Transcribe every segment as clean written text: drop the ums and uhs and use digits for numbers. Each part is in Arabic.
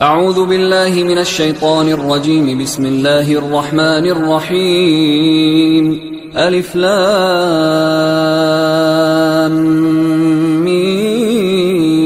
أعوذ بالله من الشيطان الرجيم. بسم الله الرحمن الرحيم. ألف لام ميم.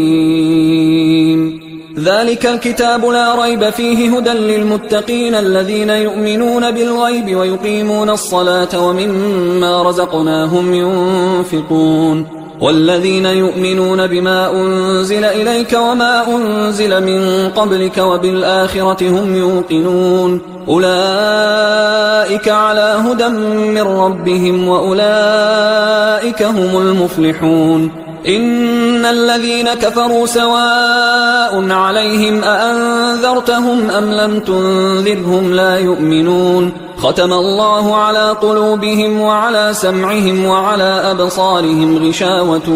ذلك الكتاب لا ريب فيه هدى للمتقين الذين يؤمنون بالغيب ويقيمون الصلاة ومما رزقناهم ينفقون والذين يؤمنون بما أنزل إليك وما أنزل من قبلك وبالآخرة هم يوقنون أولئك على هدى من ربهم وأولئك هم المفلحون. إن الذين كفروا سواء عليهم أأنذرتهم أم لم تنذرهم لا يؤمنون. ختم الله على قلوبهم وعلى سمعهم وعلى أبصارهم غشاوة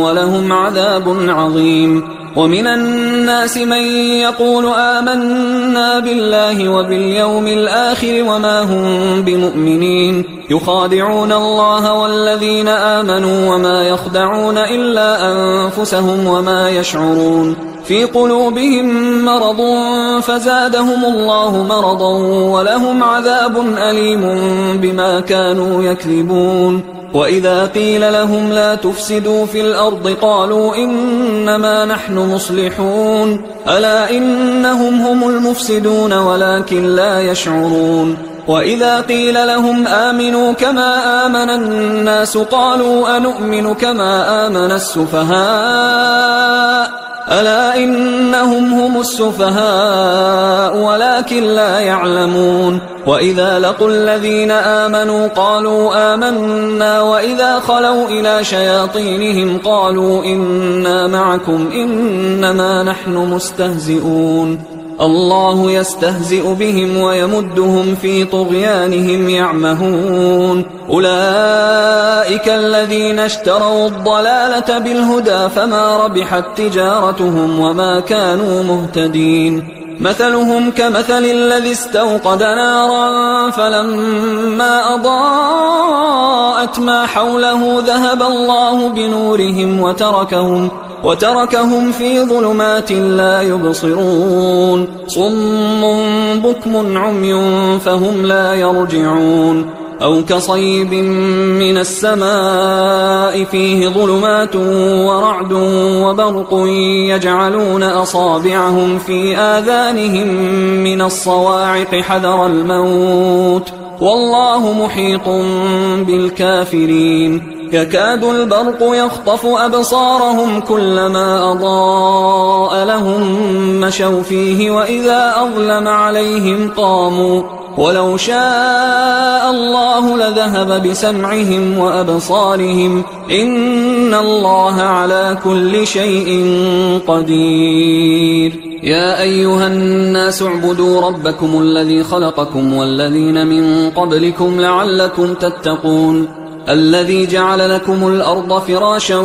ولهم عذاب عظيم. ومن الناس من يقول آمنا بالله وباليوم الآخر وما هم بمؤمنين يخادعون الله والذين آمنوا وما يخدعون إلا أنفسهم وما يشعرون. في قلوبهم مرض فزادهم الله مرضا ولهم عذاب أليم بما كانوا يكذبون. وإذا قيل لهم لا تفسدوا في الأرض قالوا إنما نحن مصلحون ألا إنهم هم المفسدون ولكن لا يشعرون. وإذا قيل لهم آمنوا كما آمن الناس قالوا أنؤمن كما آمن السفهاء ألا إنهم هم السفهاء ولكن لا يعلمون. وإذا لقوا الذين آمنوا قالوا آمنا وإذا خلوا إلى شياطينهم قالوا إنا معكم إنما نحن مستهزئون. الله يستهزئ بهم ويمدهم في طغيانهم يعمهون. أولئك الذين اشتروا الضلالة بالهدى فما ربحت تجارتهم وما كانوا مهتدين. مثلهم كمثل الذي استوقد نارا فلما أضاءت ما حوله ذهب الله بنورهم وتركهم في ظلمات لا يبصرون. صم بكم عمي فهم لا يرجعون. أو كصيب من السماء فيه ظلمات ورعد وبرق يجعلون أصابعهم في آذانهم من الصواعق حذر الموت والله محيط بالكافرين. يكاد البرق يخطف أبصارهم كلما أضاء لهم مشوا فيه وإذا أظلم عليهم قاموا ولو شاء الله لذهب بسمعهم وأبصارهم إن الله على كل شيء قدير. يا أيها الناس اعبدوا ربكم الذي خلقكم والذين من قبلكم لعلكم تتقون. الذي جعل لكم الأرض فراشا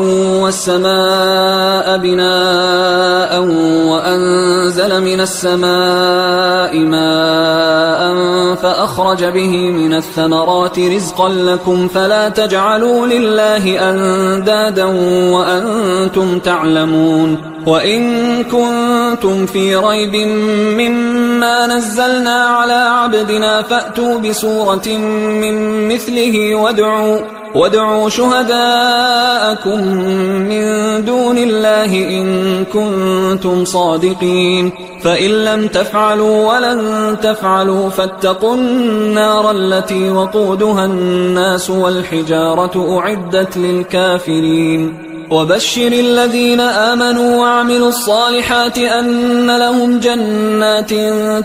والسماء بناء وأنزل من السماء ماء فأخرج به من الثمرات رزقا لكم فلا تجعلوا لله أندادا وأنتم تعلمون. وإن كنتم في ريب مما نزلنا على عبدنا فأتوا بسورة من مثله وادعوا شهداءكم من دون الله إن كنتم صادقين. فإن لم تفعلوا ولن تفعلوا فاتقوا النار التي وقودها الناس والحجارة أعدت للكافرين. وبشر الذين آمنوا وعملوا الصالحات أن لهم جنات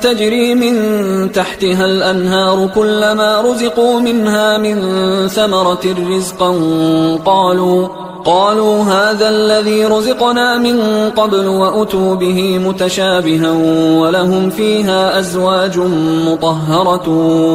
تجري من تحتها الأنهار كلما رزقوا منها من ثمرة رزقا قالوا هذا الذي رزقنا من قبل وأتوا به متشابها ولهم فيها أزواج مطهرة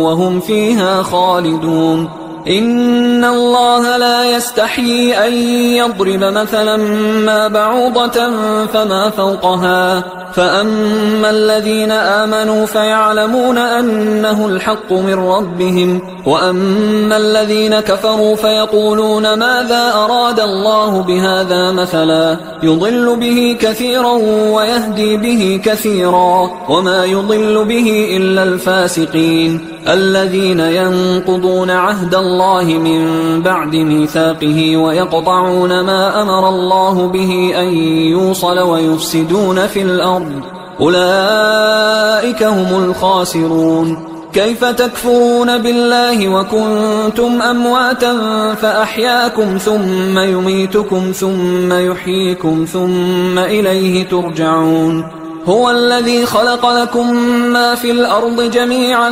وهم فيها خالدون. إن الله لا يستحيي أن يضرب مثلا ما بعوضة فما فوقها فأما الذين آمنوا فيعلمون أنه الحق من ربهم وأما الذين كفروا فيقولون ماذا أراد الله بهذا مثلا يضل به كثيرا ويهدي به كثيرا وما يضل به إلا الفاسقين الذين ينقضون عهد الله من بعد ميثاقه ويقطعون ما أمر الله به أن يوصل ويفسدون في الأرض أولئك هم الخاسرون كيف تكفرون بالله وكنتم أمواتا فأحياكم ثم يميتكم ثم يحييكم ثم إليه ترجعون هو الذي خلق لكم ما في الأرض جميعا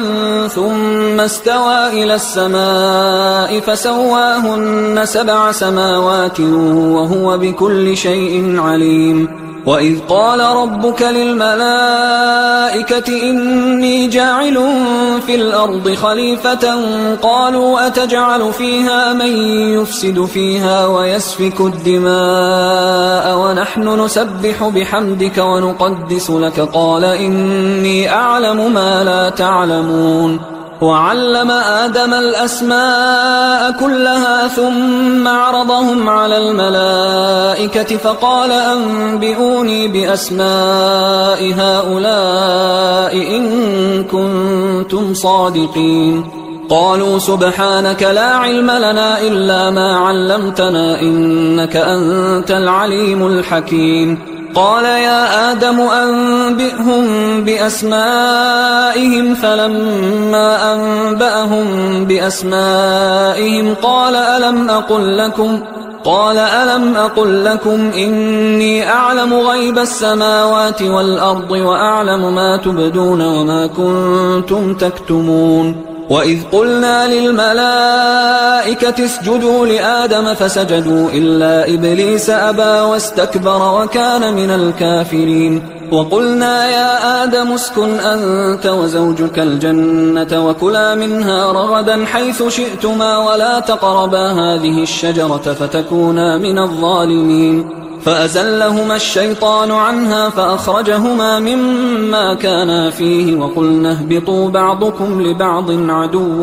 ثم استوى إلى السماء فسواهن 7 سماوات وهو بكل شيء عليم وإذ قال ربك للملائكة إني جاعل في الأرض خليفة قالوا أتجعل فيها من يفسد فيها ويسفك الدماء ونحن نسبح بحمدك ونقدس لك قال إني أعلم ما لا تعلمون وعلم آدم الأسماء كلها ثم عرضهم على الملائكة فقال أنبئوني بأسماء هؤلاء إن كنتم صادقين قالوا سبحانك لا علم لنا إلا ما علمتنا إنك أنت العليم الحكيم قال يا آدم أنبئهم بأسمائهم فلما أنبأهم بأسمائهم قال ألم أقل لكم إني أعلم غيب السماوات والأرض وأعلم ما تبدون وما كنتم تكتمون وإذ قلنا للملائكة اسجدوا لآدم فسجدوا إلا إبليس أبى واستكبر وكان من الكافرين وقلنا يا آدم اسكن أنت وزوجك الجنة وكلا منها رغدا حيث شئتما ولا تقربا هذه الشجرة فتكونا من الظالمين فأزلهما الشيطان عنها فأخرجهما مما كانا فيه وقلنا اهبطوا بعضكم لبعض عدو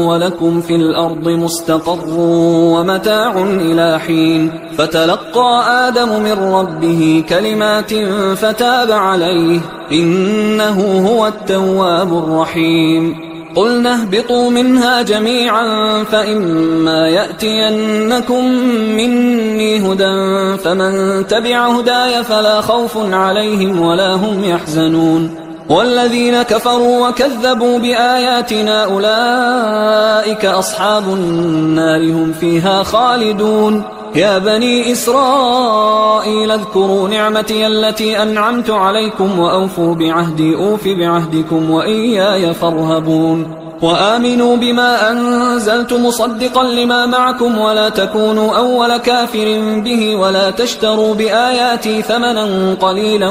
ولكم في الأرض مستقر ومتاع إلى حين فتلقى آدم من ربه كلمات فتاب عليه إنه هو التواب الرحيم قلنا اهبطوا منها جميعا فإما يأتينكم مني هدى فمن تبع هداي فلا خوف عليهم ولا هم يحزنون والذين كفروا وكذبوا بآياتنا أولئك أصحاب النار هم فيها خالدون يا بني إسرائيل اذكروا نعمتي التي أنعمت عليكم وأوفوا بعهدي أوف بعهدكم وإياي فارهبون وآمنوا بما أنزلت مصدقا لما معكم ولا تكونوا أول كافر به ولا تشتروا بآياتي ثمنا قليلا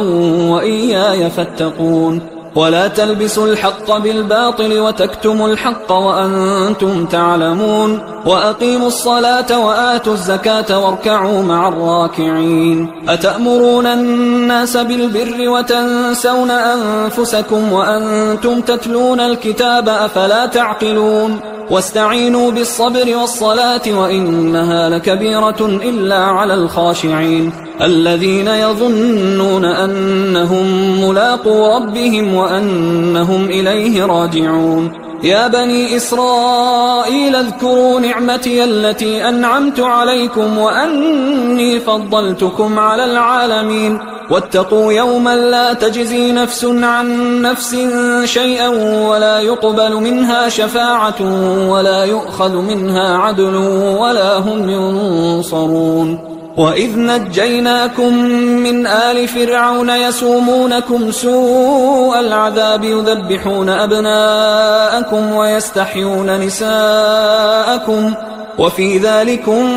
وإياي فاتقون ولا تلبسوا الحق بالباطل وتكتموا الحق وأنتم تعلمون وأقيموا الصلاة وآتوا الزكاة واركعوا مع الراكعين أتأمرون الناس بالبر وتنسون أنفسكم وأنتم تتلون الكتاب أفلا تعقلون واستعينوا بالصبر والصلاة وإنها لكبيرة إلا على الخاشعين الذين يظنون أنهم ملاقو ربهم وأنهم إليه راجعون يا بني إسرائيل اذكروا نعمتي التي أنعمت عليكم وأني فضلتكم على العالمين واتقوا يوما لا تجزي نفس عن نفس شيئا ولا يقبل منها شفاعة ولا يؤخذ منها عدل ولا هم ينصرون وإذ نجيناكم من آل فرعون يسومونكم سوء العذاب يذبحون أبناءكم ويستحيون نساءكم وفي ذلكم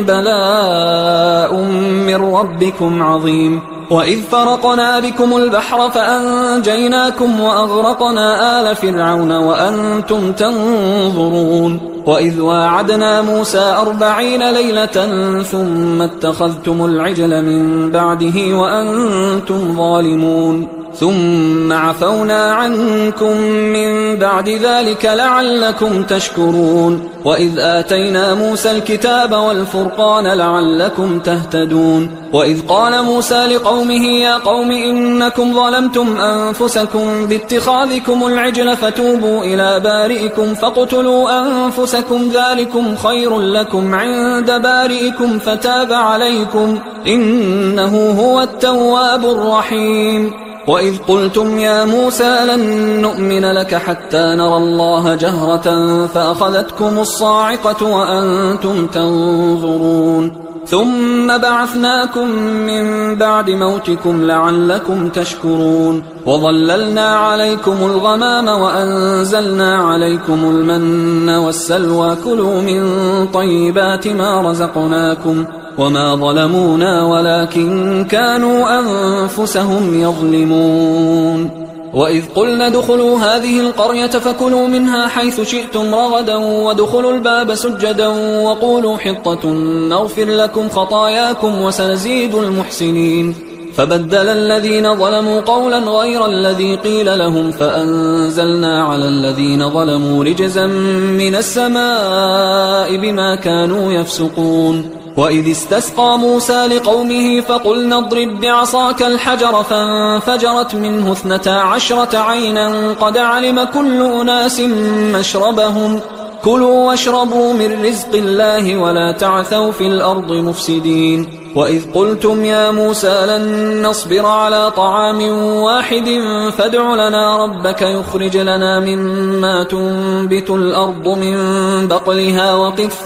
بلاء من ربكم عظيم وإذ فرقنا بكم البحر فأنجيناكم وأغرقنا آل فرعون وأنتم تنظرون وإذ واعدنا موسى 40 ليلة ثم اتخذتم العجل من بعده وأنتم ظالمون ثم عفونا عنكم من بعد ذلك لعلكم تشكرون وإذ آتينا موسى الكتاب والفرقان لعلكم تهتدون وإذ قال موسى لقومه يا قوم إنكم ظلمتم أنفسكم باتخاذكم العجل فتوبوا إلى بارئكم فاقتلوا أنفسكم ذلكم خير لكم عند بارئكم فتاب عليكم إنه هو التواب الرحيم وإذ قلتم يا موسى لن نؤمن لك حتى نرى الله جهرة فأخذتكم الصاعقة وأنتم تنظرون ثم بعثناكم من بعد موتكم لعلكم تشكرون وظللنا عليكم الغمام وأنزلنا عليكم المن والسلوى كلوا من طيبات ما رزقناكم وما ظلمونا ولكن كانوا أنفسهم يظلمون وإذ قلنا ادخلوا هذه القرية فكلوا منها حيث شئتم رغدا وادخلوا الباب سجدا وقولوا حطة نغفر لكم خطاياكم وسنزيد المحسنين فبدل الذين ظلموا قولا غير الذي قيل لهم فأنزلنا على الذين ظلموا رجزا من السماء بما كانوا يفسقون وإذ استسقى موسى لقومه فقلنا اضرب بعصاك الحجر فانفجرت منه 12 عينا قد علم كل أناس مشربهم كلوا واشربوا من رزق الله ولا تعثوا في الأرض مفسدين وإذ قلتم يا موسى لن نصبر على طعام واحد فادع لنا ربك يخرج لنا مما تنبت الأرض من بقلها وقثائها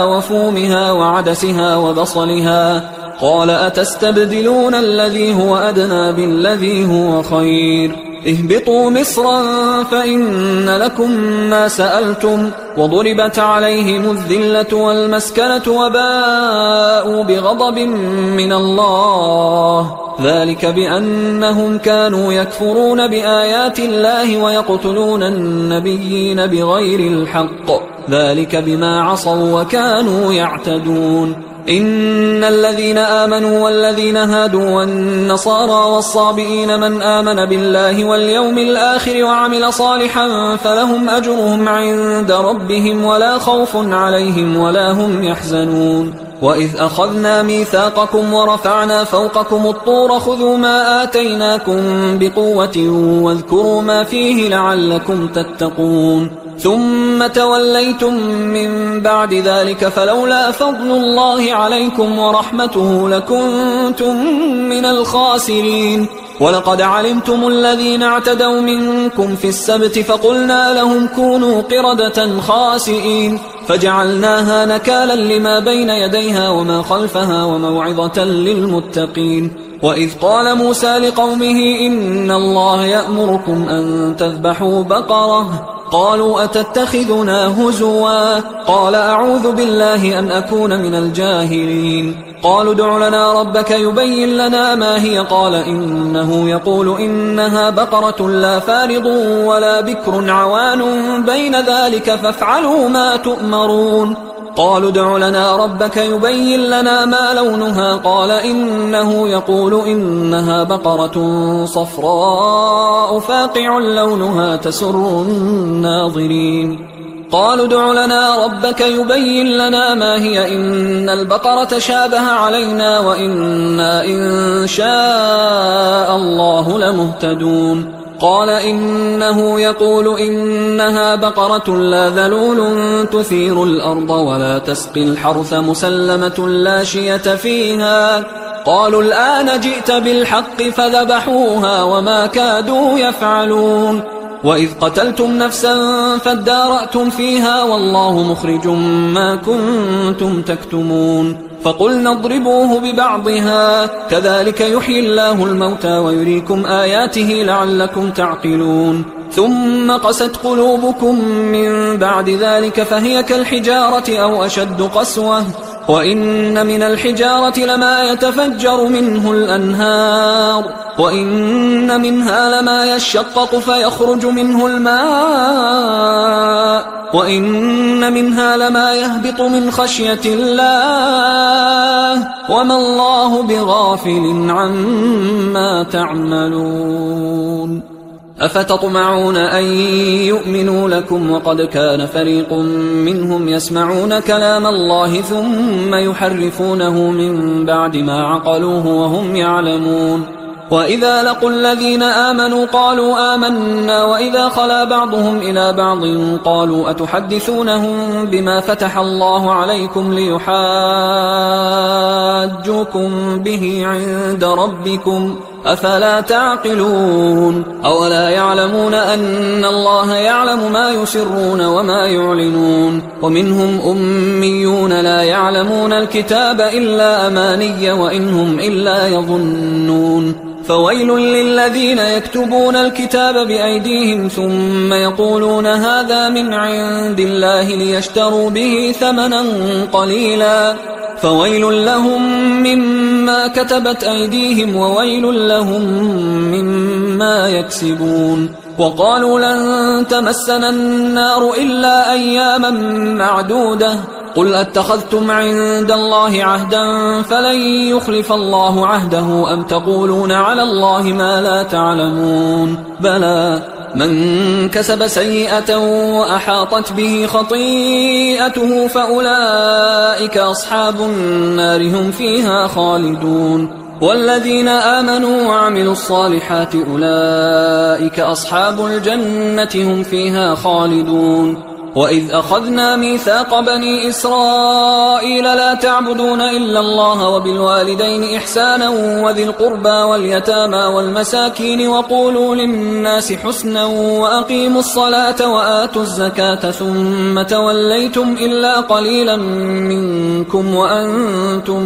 وفومها وعدسها وبصلها قال أتستبدلون الذي هو أدنى بالذي هو خير اهبطوا مصرا فإن لكم ما سألتم وضربت عليهم الذلة والمسكنة وباءوا بغضب من الله ذلك بأنهم كانوا يكفرون بآيات الله ويقتلون النبيين بغير الحق ذلك بما عصوا وكانوا يعتدون إن الذين آمنوا والذين هادوا والنصارى والصابئين من آمن بالله واليوم الآخر وعمل صالحا فلهم أجرهم عند ربهم ولا خوف عليهم ولا هم يحزنون وإذ أخذنا ميثاقكم ورفعنا فوقكم الطور خذوا ما آتيناكم بقوة واذكروا ما فيه لعلكم تتقون ثم توليتم من بعد ذلك فلولا فضل الله عليكم ورحمته لكنتم من الخاسرين ولقد علمتم الذين اعتدوا منكم في السبت فقلنا لهم كونوا قردة خاسئين فجعلناها نكالا لما بين يديها وما خلفها وموعظة للمتقين وإذ قال موسى لقومه إن الله يأمركم أن تذبحوا بقرة قالوا أتتخذنا هزوا قال أعوذ بالله أن أكون من الجاهلين قالوا ادع لنا ربك يبين لنا ما هي قال إنه يقول إنها بقرة لا فارض ولا بكر عوان بين ذلك فافعلوا ما تؤمرون قالوا ادع لنا ربك يبين لنا ما لونها قال إنه يقول إنها بقرة صفراء فاقع لونها تسر الناظرين قالوا ادع لنا ربك يبين لنا ما هي إن البقرة شابه علينا وإنا إن شاء الله لمهتدون قال إنه يقول إنها بقرة لا ذلول تثير الأرض ولا تسقي الحرث مسلمة لا شية فيها قالوا الآن جئت بالحق فذبحوها وما كادوا يفعلون وإذ قتلتم نفسا فادارأتم فيها والله مخرج ما كنتم تكتمون فقلنا اضربوه ببعضها كذلك يحيي الله الموتى ويريكم آياته لعلكم تعقلون ثم قست قلوبكم من بعد ذلك فهي كالحجارة أو أشد قسوة وإن من الحجارة لما يتفجر منه الأنهار وإن منها لما يشقق فيخرج منه الماء وإن منها لما يهبط من خشية الله وما الله بغافل عما تعملون أفتطمعون أن يؤمنوا لكم وقد كان فريق منهم يسمعون كلام الله ثم يحرفونه من بعد ما عقلوه وهم يعلمون وإذا لقوا الذين آمنوا قالوا آمنا وإذا خلا بعضهم إلى بعض قالوا أتحدثونهم بما فتح الله عليكم ليحاجوكم به عند ربكم أفلا تعقلون أولا يعلمون أن الله يعلم ما يسرون وما يعلنون ومنهم أميون لا يعلمون الكتاب إلا أماني وإنهم إلا يظنون فويل للذين يكتبون الكتاب بأيديهم ثم يقولون هذا من عند الله ليشتروا به ثمنا قليلا فويل لهم مما كتبت أيديهم وويل لهم مما يكسبون وقالوا لن تمسنا النار إلا أياما معدودة قل أتخذتم عند الله عهدا فلن يخلف الله عهده أم تقولون على الله ما لا تعلمون بلى من كسب سيئة وأحاطت به خطيئته فأولئك أصحاب النار هم فيها خالدون والذين آمنوا وعملوا الصالحات أولئك أصحاب الجنة هم فيها خالدون وإذ أخذنا ميثاق بني إسرائيل لا تعبدون إلا الله وبالوالدين إحسانا وذي القربى واليتامى والمساكين وقولوا للناس حسنا وأقيموا الصلاة وآتوا الزكاة ثم توليتم إلا قليلا منكم وأنتم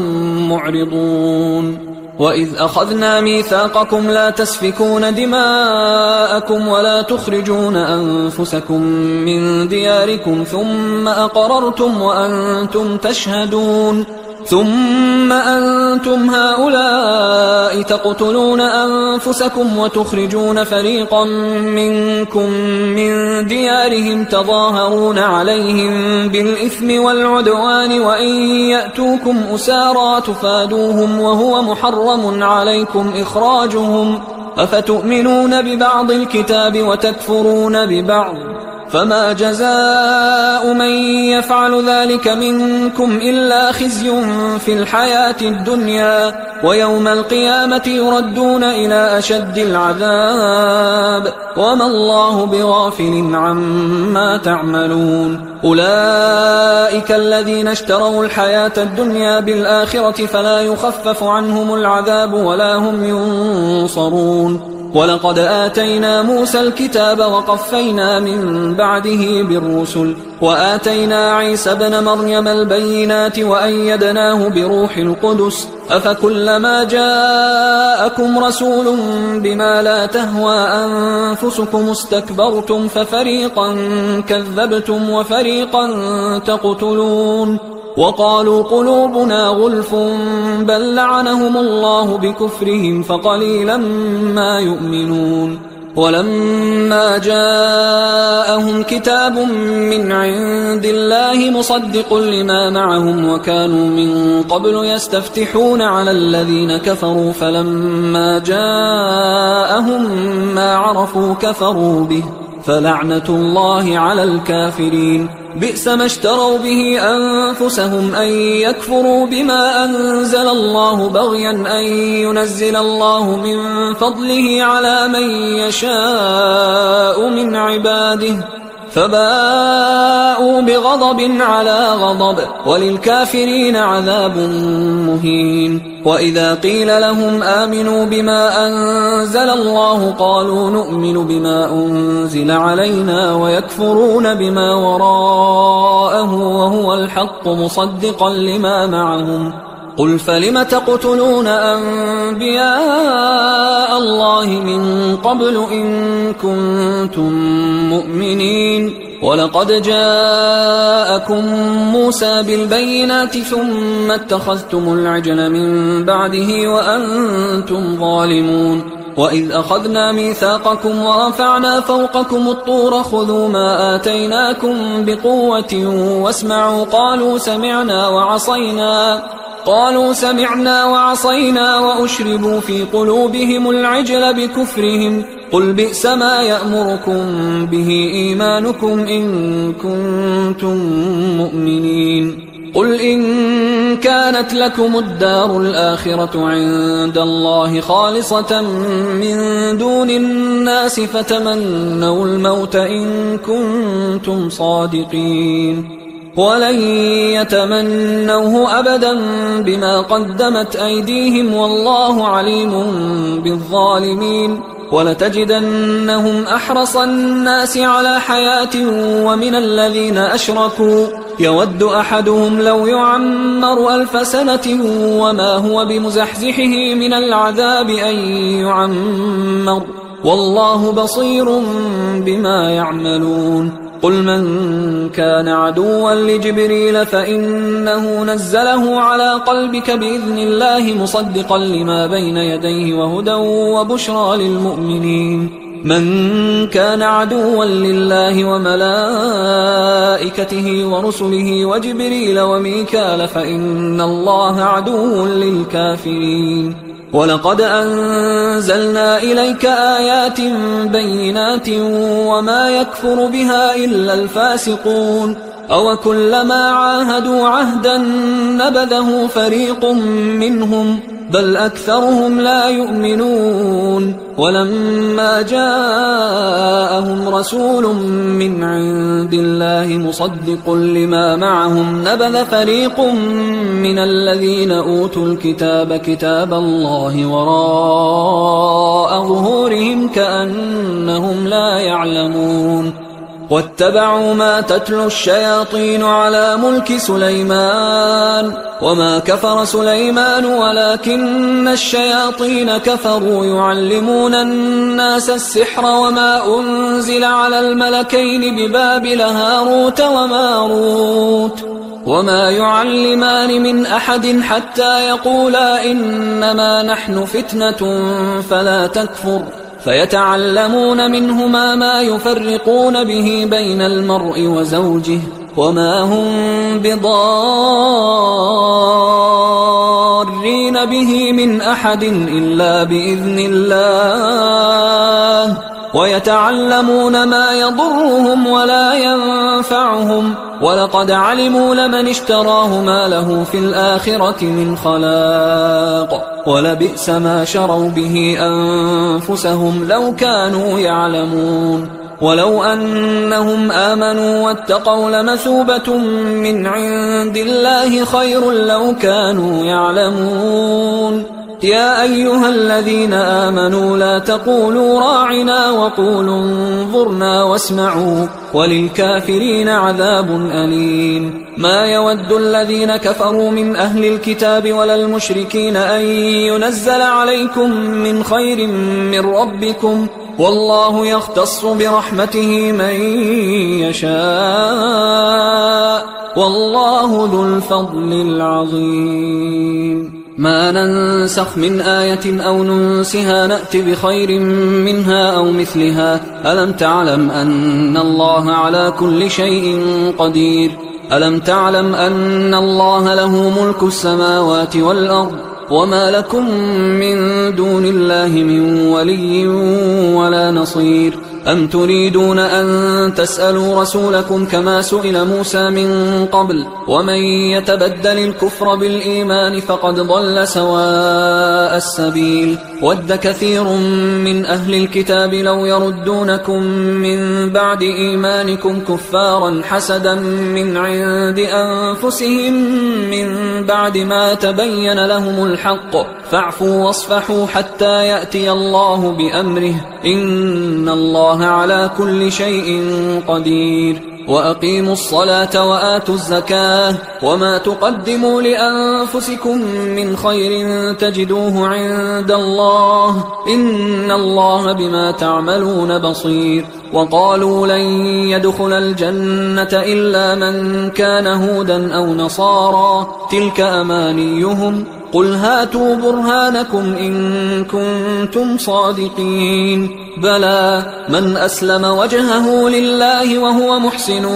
معرضون وإذ أخذنا ميثاقكم لا تسفكون دماءكم ولا تخرجون أنفسكم من دياركم ثم أقررتم وأنتم تشهدون ثم أنتم هؤلاء تقتلون أنفسكم وتخرجون فريقا منكم من ديارهم تظاهرون عليهم بالإثم والعدوان وإن يأتوكم أسارى تفادوهم وهو محرم عليكم إخراجهم أفتؤمنون ببعض الكتاب وتكفرون ببعض فما جزاء من يفعل ذلك منكم إلا خزي في الحياة الدنيا ويوم القيامة يردون إلى أشد العذاب وما الله بغافل عما تعملون أولئك الذين اشتروا الحياة الدنيا بالآخرة فلا يخفف عنهم العذاب ولا هم ينصرون ولقد آتينا موسى الكتاب وقفينا من بعده بالرسل وآتينا عيسى ابن مريم البينات وأيدناه بروح القدس أفكلما جاءكم رسول بما لا تهوى أنفسكم استكبرتم ففريقا كذبتم وفريقا تقتلون وقالوا قلوبنا غلف بل لعنهم الله بكفرهم فقليلا ما يؤمنون ولما جاءهم كتاب من عند الله مصدق لما معهم وكانوا من قبل يستفتحون على الذين كفروا فلما جاءهم ما عرفوا كفروا به فلعنة الله على الكافرين بئس ما اشتروا به أنفسهم أن يكفروا بما أنزل الله بغيا أن ينزل الله من فضله على من يشاء من عباده فباءوا بغضب على غضب وللكافرين عذاب مهين وإذا قيل لهم آمنوا بما أنزل الله قالوا نؤمن بما أنزل علينا ويكفرون بما وراءه وهو الحق مصدقا لما معهم قل فلم تقتلون أنبياء الله من قبل إن كنتم مؤمنين ولقد جاءكم موسى بالبينات ثم اتخذتم العجل من بعده وأنتم ظالمون وإذ أخذنا ميثاقكم ورفعنا فوقكم الطور خذوا ما آتيناكم بقوة واسمعوا قالوا سمعنا وعصينا وأشربوا في قلوبهم العجل بكفرهم قل بئس ما يأمركم به إيمانكم إن كنتم مؤمنين قل إن كانت لكم الدار الآخرة عند الله خالصة من دون الناس فتمنوا الموت إن كنتم صادقين ولن يتمنوه أبدا بما قدمت أيديهم والله عليم بالظالمين ولتجدنهم أحرص الناس على حياة ومن الذين أشركوا يود أحدهم لو يعمر 1000 سنة وما هو بمزحزحه من العذاب أن يعمر والله بصير بما يعملون قل من كان عدوا لجبريل فإنه نزله على قلبك بإذن الله مصدقا لما بين يديه وهدى وبشرى للمؤمنين من كان عدوا لله وملائكته ورسله وجبريل وميكال فإن الله عدو للكافرين ولقد أنزلنا إليك آيات بينات وما يكفر بها إلا الفاسقون أوكلما عاهدوا عهدا نبذه فريق منهم بل أكثرهم لا يؤمنون ولما جاءهم رسول من عند الله مصدق لما معهم نبذ فريق من الذين أوتوا الكتاب كتاب الله وراء ظهورهم كأنهم لا يعلمون واتبعوا ما تتلو الشياطين على ملك سليمان وما كفر سليمان ولكن الشياطين كفروا يعلمون الناس السحر وما أنزل على الملكين ببابل هاروت وماروت وما يعلمان من أحد حتى يقولا إنما نحن فتنة فلا تكفر فيتعلمون منهما ما يفرقون به بين المرء وزوجه وما هم بضارين به من أحد إلا بإذن الله ويتعلمون ما يضرهم ولا ينفعهم ولقد علموا لمن اشتراه ما له في الآخرة من خلاق ولبئس ما شروا به أنفسهم لو كانوا يعلمون ولو أنهم آمنوا واتقوا لمثوبة من عند الله خير لو كانوا يعلمون يا أيها الذين آمنوا لا تقولوا راعنا وقولوا انظرنا واسمعوا وللكافرين عذاب أليم ما يود الذين كفروا من أهل الكتاب ولا المشركين أن ينزل عليكم من خير من ربكم والله يختص برحمته من يشاء والله ذو الفضل العظيم ما ننسخ من آية أو ننسها نأت بخير منها أو مثلها ألم تعلم أن الله على كل شيء قدير ألم تعلم أن الله له ملك السماوات والأرض وما لكم من دون الله من ولي ولا نصير أم تريدون أن تسألوا رسولكم كما سئل موسى من قبل ومن يتبدل الكفر بالإيمان فقد ضل سواء السبيل ود كثير من أهل الكتاب لو يردونكم من بعد إيمانكم كفارا حسدا من عند أنفسهم من بعد ما تبين لهم الحق فاعفوا واصفحوا حتى يأتي الله بأمره إن الله على كل شيء قدير وأقيموا الصلاة وآتوا الزكاة وما تقدموا لأنفسكم من خير تجدوه عند الله إن الله بما تعملون بصير وقالوا لن يدخل الجنة إلا من كان هودا أو نصارى تلك أمانيهم قل هاتوا برهانكم إن كنتم صادقين بلى من أسلم وجهه لله وهو محسن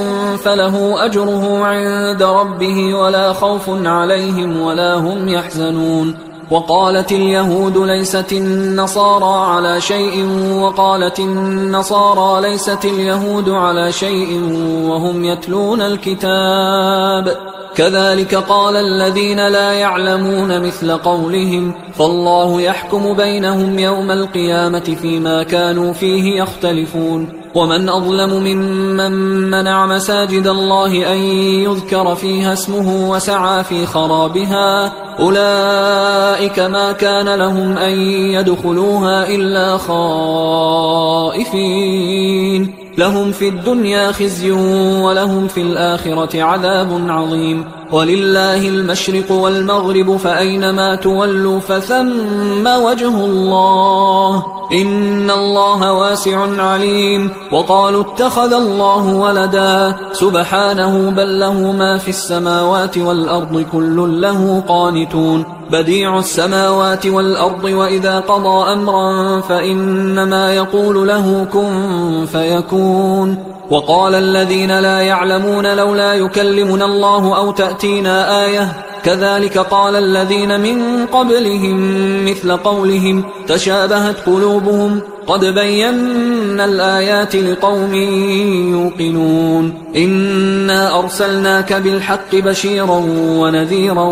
فله أجره عند ربه ولا خوف عليهم ولا هم يحزنون وقالت اليهود ليست النصارى على شيء وقالت النصارى ليست اليهود على شيء وهم يتلون الكتاب كذلك قال الذين لا يعلمون مثل قولهم فالله يحكم بينهم يوم القيامة فيما كانوا فيه يختلفون ومن أظلم ممن منع مساجد الله أن يذكر فيها اسمه وسعى في خرابها أولئك ما كان لهم أن يدخلوها إلا خائفين لهم في الدنيا خزي ولهم في الآخرة عذاب عظيم ولله المشرق والمغرب فأينما تولوا فثم وجه الله إن الله واسع عليم وقالوا اتخذ الله ولدا سبحانه بل له ما في السماوات والأرض كل له قانتون بديع السماوات والأرض وإذا قضى أمرا فإنما يقول له كن فيكون وقال الذين لا يعلمون لولا يكلمنا الله أو تأتينا آية كذلك قال الذين من قبلهم مثل قولهم تشابهت قلوبهم قد بينا الآيات لقوم يوقنون إنا أرسلناك بالحق بشيرا ونذيرا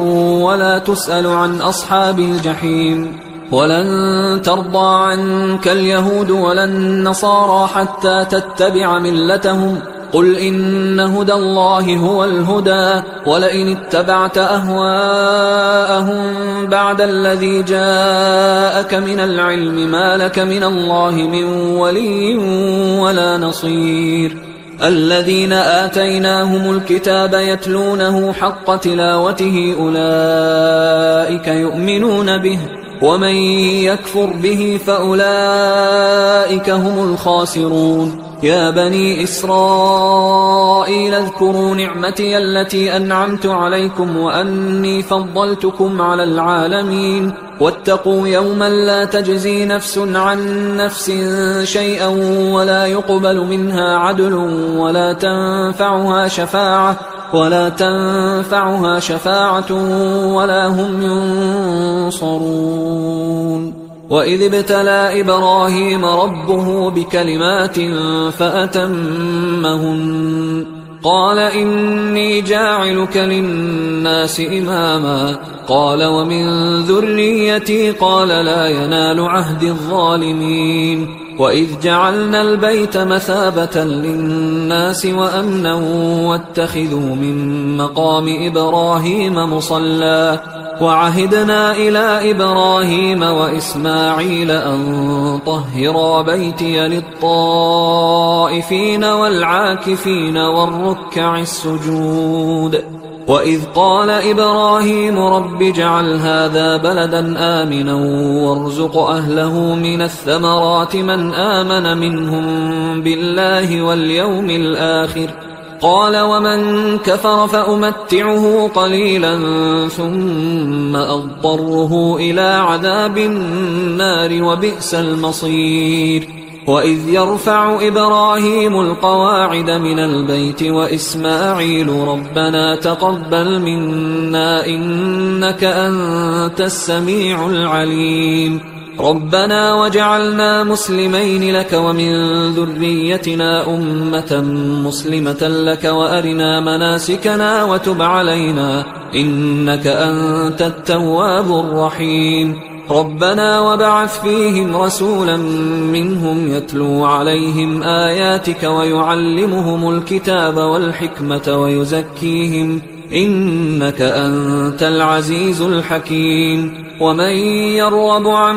ولا تسأل عن أصحاب الجحيم ولن ترضى عنك اليهود ولا النصارى حتى تتبع ملتهم قل إن هدى الله هو الهدى ولئن اتبعت أهواءهم بعد الذي جاءك من العلم ما لك من الله من ولي ولا نصير الذين آتيناهم الكتاب يتلونه حق تلاوته أولئك يؤمنون به ومن يكفر به فأولئك هم الخاسرون يا بني إسرائيل اذكروا نعمتي التي أنعمت عليكم وأني فضلتكم على العالمين واتقوا يوما لا تجزي نفس عن نفس شيئا ولا يقبل منها عدل ولا تنفعها شفاعة ولا هم ينصرون وإذ ابتلى إبراهيم ربه بكلمات فأتمهن قال إني جاعلك للناس إماما قال ومن ذريتي قال لا ينال عهد الظالمين وإذ جعلنا البيت مثابة للناس وأمنا واتخذوا من مقام إبراهيم مصلى وعهدنا إلى إبراهيم وإسماعيل أن طهرا بيتي للطائفين والعاكفين والركع السجود وإذ قال إبراهيم رب اجعل هذا بلدا آمنا وارزق أهله من الثمرات من آمن منهم بالله واليوم الآخر قال ومن كفر فأمتعه قليلا ثم أضطره إلى عذاب النار وبئس المصير وإذ يرفع إبراهيم القواعد من البيت وإسماعيل ربنا تقبل منا إنك أنت السميع العليم ربنا وجعلنا مسلمين لك ومن ذريتنا أمة مسلمة لك وأرنا مناسكنا وتب علينا إنك أنت التواب الرحيم ربنا وابعث فيهم رسولا منهم يتلو عليهم آياتك ويعلمهم الكتاب والحكمة ويزكيهم إنك أنت العزيز الحكيم ومن يرغب عن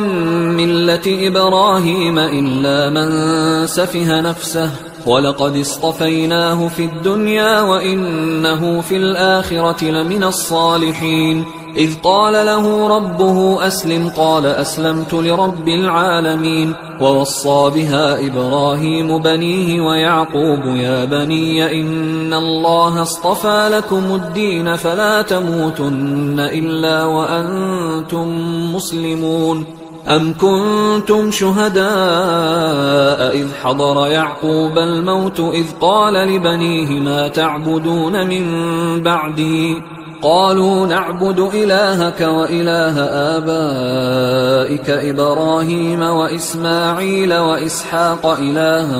ملة إبراهيم إلا من سفه نفسه ولقد اصطفيناه في الدنيا وإنه في الآخرة لمن الصالحين إذ قال له ربه أسلم قال أسلمت لرب العالمين ووصى بها إبراهيم بنيه ويعقوب يا بني إن الله اصطفى لكم الدين فلا تموتن إلا وأنتم مسلمون أم كنتم شهداء إذ حضر يعقوب الموت إذ قال لبنيه ما تعبدون من بعدي قالوا نعبد إلهك وإله آبائك إبراهيم وإسماعيل وإسحاق إلها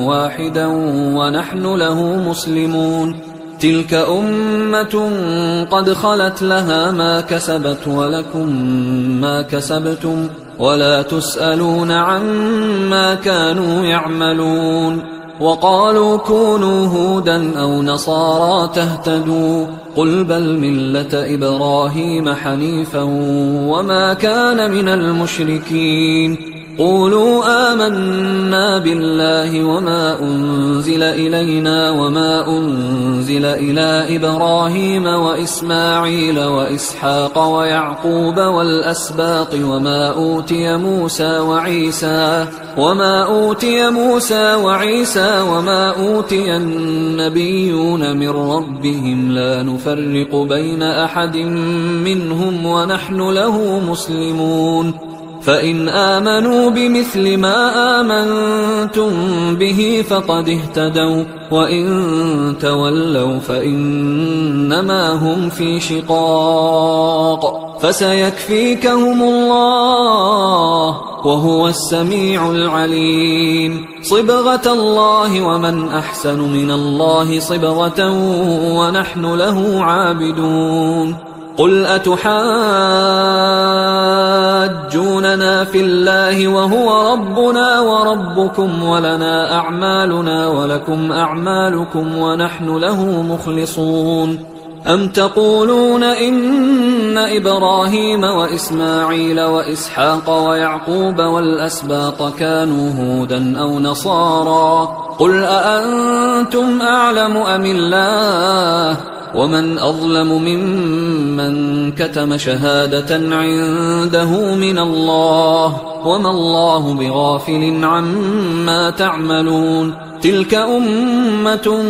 واحدا ونحن له مسلمون تلك أمة قد خلت لها ما كسبت ولكم ما كسبتم ولا تسألون عما كانوا يعملون وقالوا كونوا هودا أو نصارى تهتدوا قل بل ملة إبراهيم حنيفا وما كان من المشركين قولوا آمنا بالله وما أنزل إلينا وما أنزل إلى إبراهيم وإسماعيل وإسحاق ويعقوب والأسباط وما أوتي موسى وعيسى وما أوتي النبيون من ربهم لا نفرق بين أحد منهم ونحن له مسلمون فإن آمنوا بمثل ما آمنتم به فقد اهتدوا وإن تولوا فإنما هم في شقاق فسيكفيكهم الله وهو السميع العليم صبغة الله ومن أحسن من الله صبغة ونحن له عابدون قل أتحاجوننا في الله وهو ربنا وربكم ولنا أعمالنا ولكم أعمالكم ونحن له مخلصون أم تقولون إن إبراهيم وإسماعيل وإسحاق ويعقوب والأسباط كانوا هودا أو نصارى قل أأنتم أعلم أم الله ومن أظلم ممن كتم شهادة عنده من الله وما الله بغافل عما تعملون تلك أمة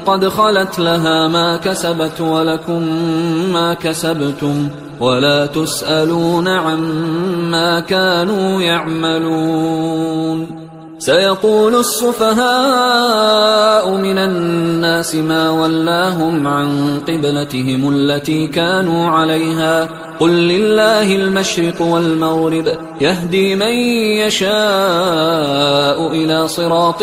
قد خلت لها ما كسبت ولكم ما كسبتم ولا تسألون عما كانوا يعملون سيقول السفهاء من الناس ما ولاهم عن قبلتهم التي كانوا عليها قل لله المشرق والمغرب يهدي من يشاء إلى صراط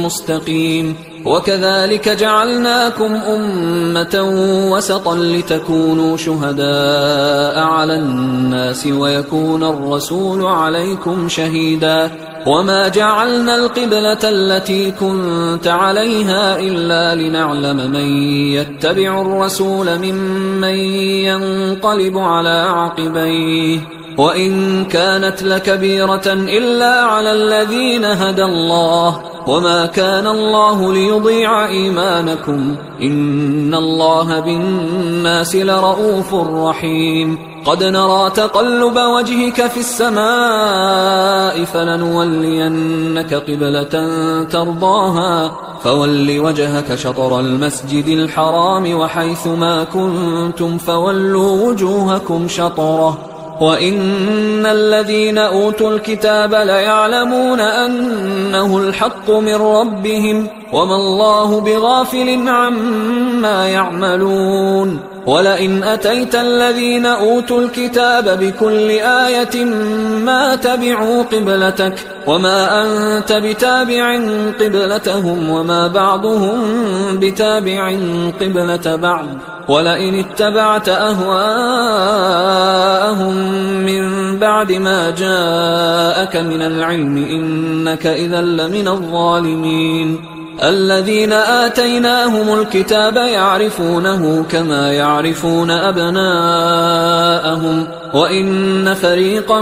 مستقيم وكذلك جعلناكم أمة وسطا لتكونوا شهداء على الناس ويكون الرسول عليكم شهيدا وما جعلنا القبلة التي كنت عليها إلا لنعلم من يتبع الرسول ممن ينقلب على عقبيه وإن كانت لكبيرة إلا على الذين هدى الله وما كان الله ليضيع إيمانكم إن الله بالناس لرؤوف رحيم قد نرى تقلب وجهك في السماء فلنولينك قبلة ترضاها فول وجهك شطر المسجد الحرام وحيث ما كنتم فولوا وجوهكم شطره وإن الذين أوتوا الكتاب ليعلمون أنه الحق من ربهم وما الله بغافل عما يعملون ولئن أتيت الذين أوتوا الكتاب بكل آية ما تبعوا قبلتك وما أنت بتابع قبلتهم وما بعضهم بتابع قبلة بعض ولئن اتبعت أهواءهم من بعد ما جاءك من العلم إنك إذا لمن الظالمين الذين آتيناهم الكتاب يعرفونه كما يعرفون أبناءهم وإن فريقا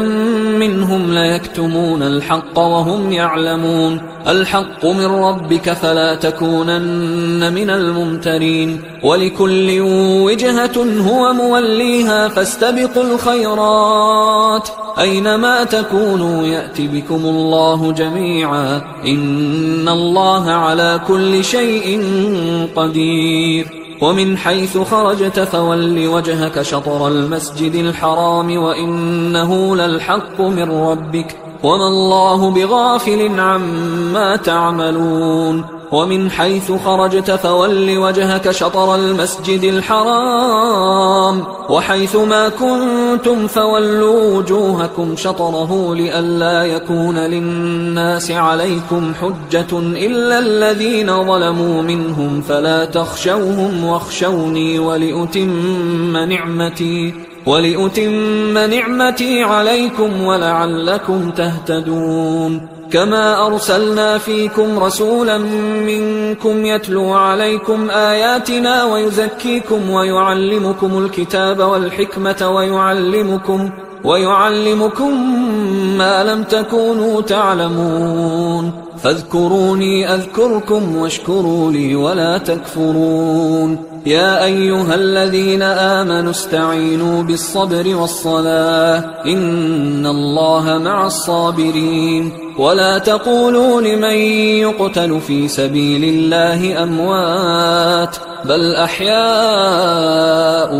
منهم ليكتمون الحق وهم يعلمون الحق من ربك فلا تكونن من الممترين ولكل وجهة هو موليها فاستبقوا الخيرات أينما تكونوا يأت بكم الله جميعا إن الله على كل شيء قدير ومن حيث خرجت فول وجهك شطر المسجد الحرام وإنه للحق من ربك وما الله بغافل عما تعملون ومن حيث خرجت فول وجهك شطر المسجد الحرام وحيث ما كنتم فولوا وجوهكم شطره لئلا يكون للناس عليكم حجة إلا الذين ظلموا منهم فلا تخشوهم واخشوني ولأتم نعمتي عليكم ولعلكم تهتدون كما أرسلنا فيكم رسولا منكم يتلو عليكم آياتنا ويزكيكم ويعلمكم الكتاب والحكمة ويعلمكم ما لم تكونوا تعلمون فاذكروني أذكركم واشكروا لي ولا تكفرون يا أيها الذين آمنوا استعينوا بالصبر والصلاة إن الله مع الصابرين ولا تقولوا لمن يقتل في سبيل الله أموات بل أحياء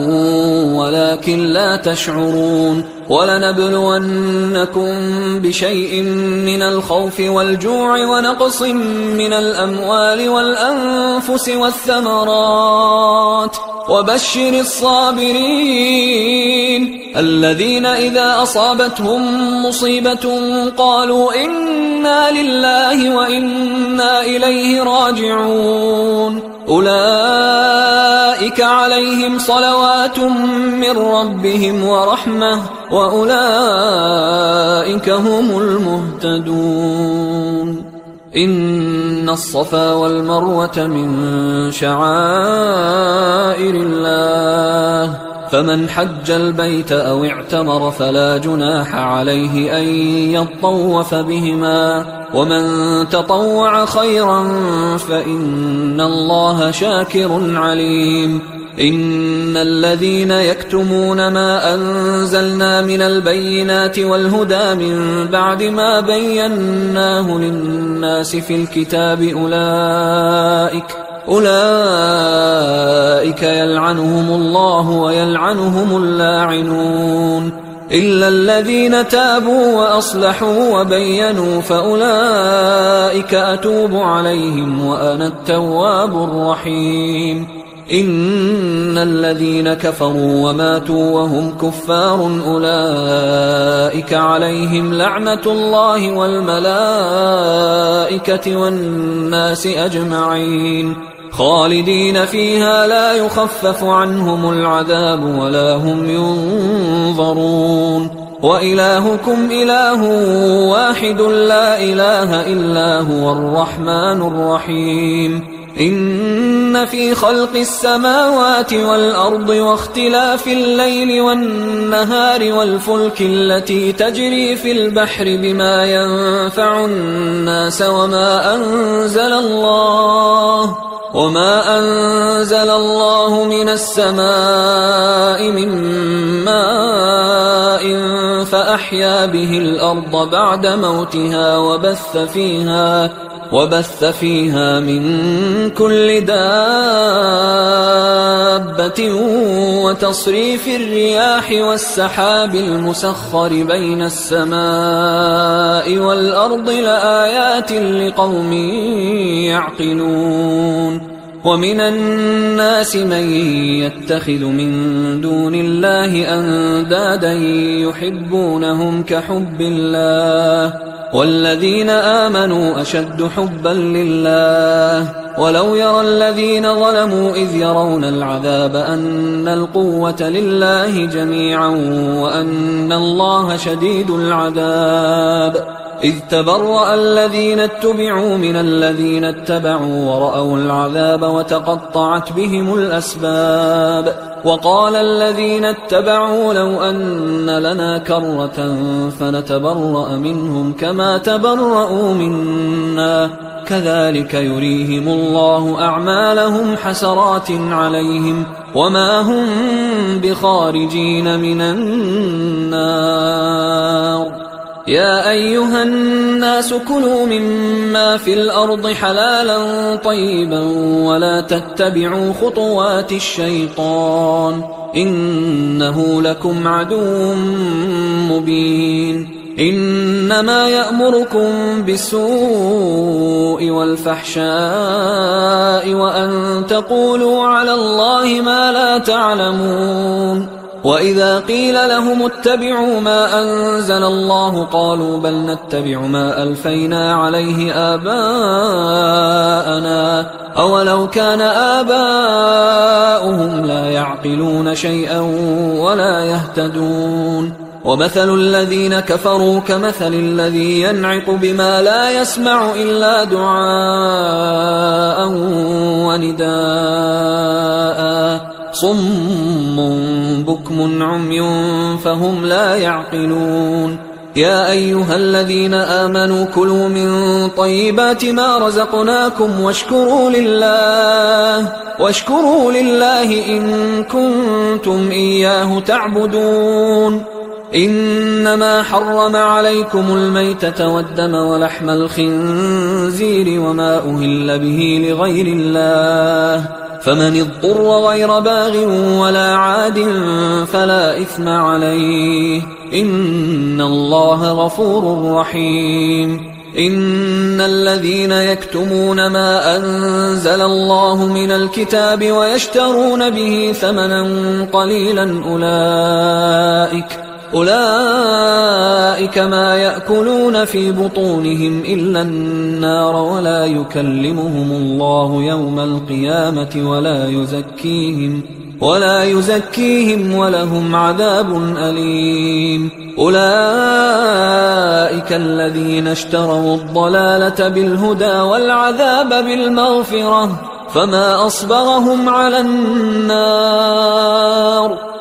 ولكن لا تشعرون ولنبلونكم بشيء من الخوف والجوع ونقص من الأموال والأنفس والثمرات وبشر الصابرين الذين إذا أصابتهم مصيبة قالوا إنا لله وإنا إليه راجعون أولئك عليهم صلوات من ربهم ورحمة وأولئك هم المهتدون إن الصفا والمروة من شعائر الله فمن حج البيت أو اعتمر فلا جناح عليه أن يطوف بهما ومن تطوع خيرا فإن الله شاكر عليم إن الذين يكتمون ما أنزلنا من البينات والهدى من بعد ما بيناه للناس في الكتاب أولئك يلعنهم الله ويلعنهم اللاعنون إلا الذين تابوا وأصلحوا وبينوا فأولئك أتوب عليهم وأنا التواب الرحيم إن الذين كفروا وماتوا وهم كفار أولئك عليهم لعنة الله والملائكة والناس أجمعين خالدين فيها لا يخفف عنهم العذاب ولا هم ينظرون وإلهكم إله واحد لا إله إلا هو الرحمن الرحيم إن في خلق السماوات والأرض واختلاف الليل والنهار والفلك التي تجري في البحر بما ينفع الناس وما أنزل الله من السماء من ماء فأحيا به الأرض بعد موتها وبث فيها من كل دابة وتصريف الرياح والسحاب المسخر بين السماء والأرض لآيات لقوم يعقلون ومن الناس من يتخذ من دون الله أندادا يحبونهم كحب الله والذين آمنوا أشد حبا لله ولو يرى الذين ظلموا إذ يرون العذاب أن القوة لله جميعا وأن الله شديد العذاب إذ تبرأ الذين اتبعوا من الذين اتبعوا ورأوا العذاب وتقطعت بهم الأسباب وقال الذين اتبعوا لو أن لنا كرة فنتبرأ منهم كما تبرأوا منا كذلك يريهم الله أعمالهم حسرات عليهم وما هم بخارجين من النار يا أيها الناس كلوا مما في الأرض حلالا طيبا ولا تتبعوا خطوات الشيطان إنه لكم عدو مبين إنما يأمركم بالسوء والفحشاء وأن تقولوا على الله ما لا تعلمون وإذا قيل لهم اتبعوا ما أنزل الله قالوا بل نتبع ما ألفينا عليه آباءنا أولو كان آباؤهم لا يعقلون شيئا ولا يهتدون ومثل الذين كفروا كمثل الذي ينعق بما لا يسمع إلا دعاء ونداء صم بكم عمي فهم لا يعقلون يا أيها الذين آمنوا كلوا من طيبات ما رزقناكم واشكروا لله إن كنتم إياه تعبدون إنما حرم عليكم الميتة والدم ولحم الخنزير وما أهل به لغير الله فمن اضطر غير باغ ولا عاد فلا إثم عليه إن الله غفور رحيم إن الذين يكتمون ما أنزل الله من الكتاب ويشترون به ثمنا قليلا أولئك ما يأكلون في بطونهم إلا النار ولا يكلمهم الله يوم القيامة ولا يزكيهم ولهم عذاب أليم أولئك الذين اشتروا الضلالة بالهدى والعذاب بالمغفرة فما أصبرهم على النار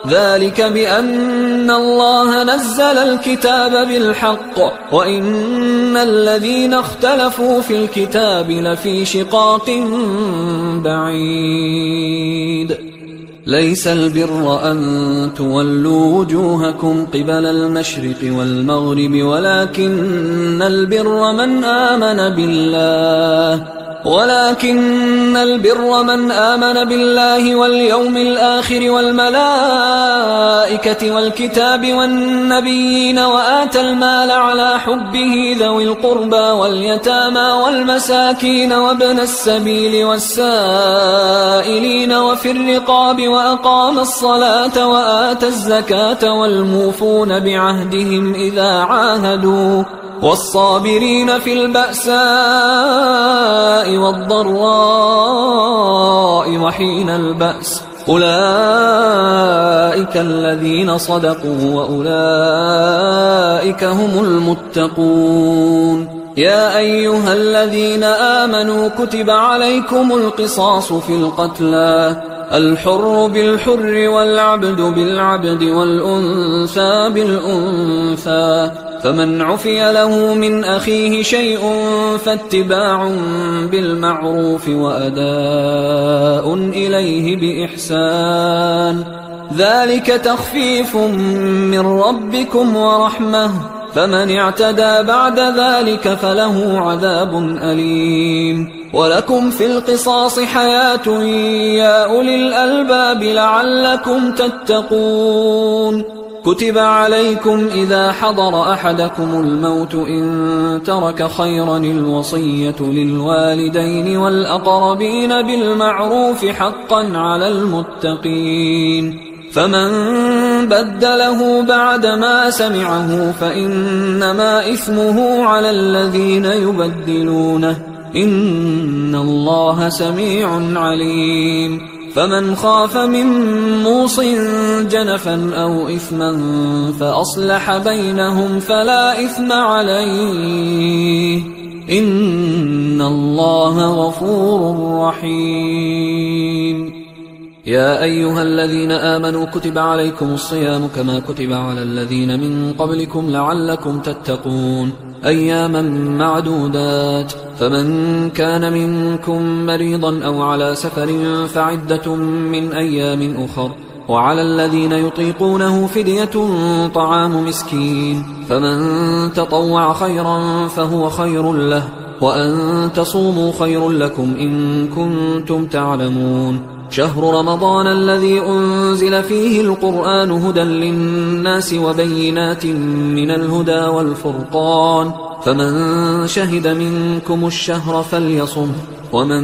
ذلك بأن الله نزل الكتاب بالحق وإن الذين اختلفوا في الكتاب لفي شقاق بعيد ليس البر أن تولوا وجوهكم قبل المشرق والمغرب ولكن البر من آمن بالله واليوم الآخر والملائكة والكتاب والنبيين وآتى المال على حبه ذوي القربى واليتامى والمساكين وابن السبيل والسائلين وفي الرقاب وأقام الصلاة وآتى الزكاة والموفون بعهدهم إذا عاهدوا والصابرين في البأساء والضراء وحين البأس أولئك الذين صدقوا وأولئك هم المتقون يا أيها الذين آمنوا كتب عليكم القصاص في القتلى الحر بالحر والعبد بالعبد والأنثى بالأنثى فمن عفي له من أخيه شيء فاتباع بالمعروف وأداء إليه بإحسان ذلك تخفيف من ربكم ورحمة فمن اعتدى بعد ذلك فله عذاب أليم ولكم في القصاص حياة يا أولي الألباب لعلكم تتقون كتب عليكم إذا حضر أحدكم الموت إن ترك خيرا الوصية للوالدين والأقربين بالمعروف حقا على المتقين فمن بدله بعدما سمعه فإنما إثمه على الذين يبدلونه إن الله سميع عليم فمن خاف من موص جنفا أو إثما فأصلح بينهم فلا إثم عليه إن الله غفور رحيم. يا أيها الذين آمنوا كتب عليكم الصيام كما كتب على الذين من قبلكم لعلكم تتقون أياما معدودات، فمن كان منكم مريضا أو على سفر فعدة من أيام أخر، وعلى الذين يطيقونه فدية طعام مسكين، فمن تطوع خيرا فهو خير له، وأن تصوموا خير لكم إن كنتم تعلمون. شهر رمضان الذي أنزل فيه القرآن هدى للناس وبينات من الهدى والفرقان، فمن شهد منكم الشهر فليصم، ومن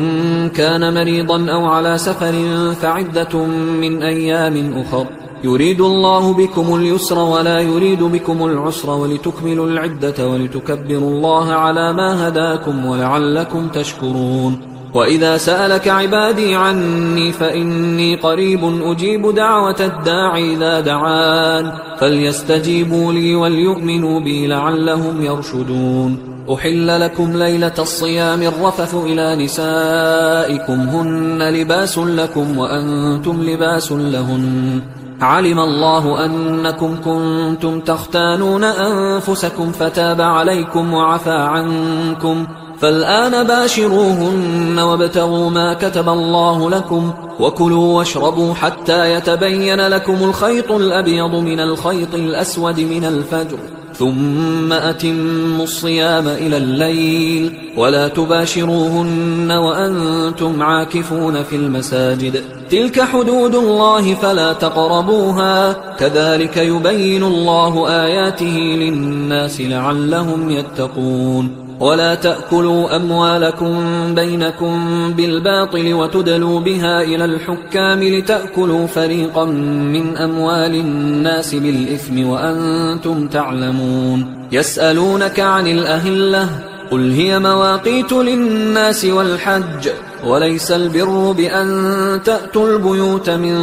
كان مريضا أو على سفر فعدة من أيام أخر، يريد الله بكم اليسر ولا يريد بكم العسر ولتكملوا العدة ولتكبروا الله على ما هداكم ولعلكم تشكرون. وإذا سألك عبادي عني فإني قريب أجيب دعوة الداع إذا دعان، فليستجيبوا لي وليؤمنوا بي لعلهم يرشدون. أحل لكم ليلة الصيام الرفث إلى نسائكم هن لباس لكم وأنتم لباس لهن، علم الله أنكم كنتم تختانون أنفسكم فتاب عليكم وعفى عنكم، فالآن باشروهن وابتغوا ما كتب الله لكم، وكلوا واشربوا حتى يتبين لكم الخيط الأبيض من الخيط الأسود من الفجر، ثم أتموا الصيام إلى الليل، ولا تباشروهن وأنتم عاكفون في المساجد، تلك حدود الله فلا تقربوها، كذلك يبين الله آياته للناس لعلهم يتقون. ولا تأكلوا أموالكم بينكم بالباطل وتدلوا بها إلى الحكام لتأكلوا فريقا من أموال الناس بالإثم وأنتم تعلمون. يسألونك عن الأهلة قل هي مواقيت للناس والحج، وليس البر بأن تأتوا البيوت من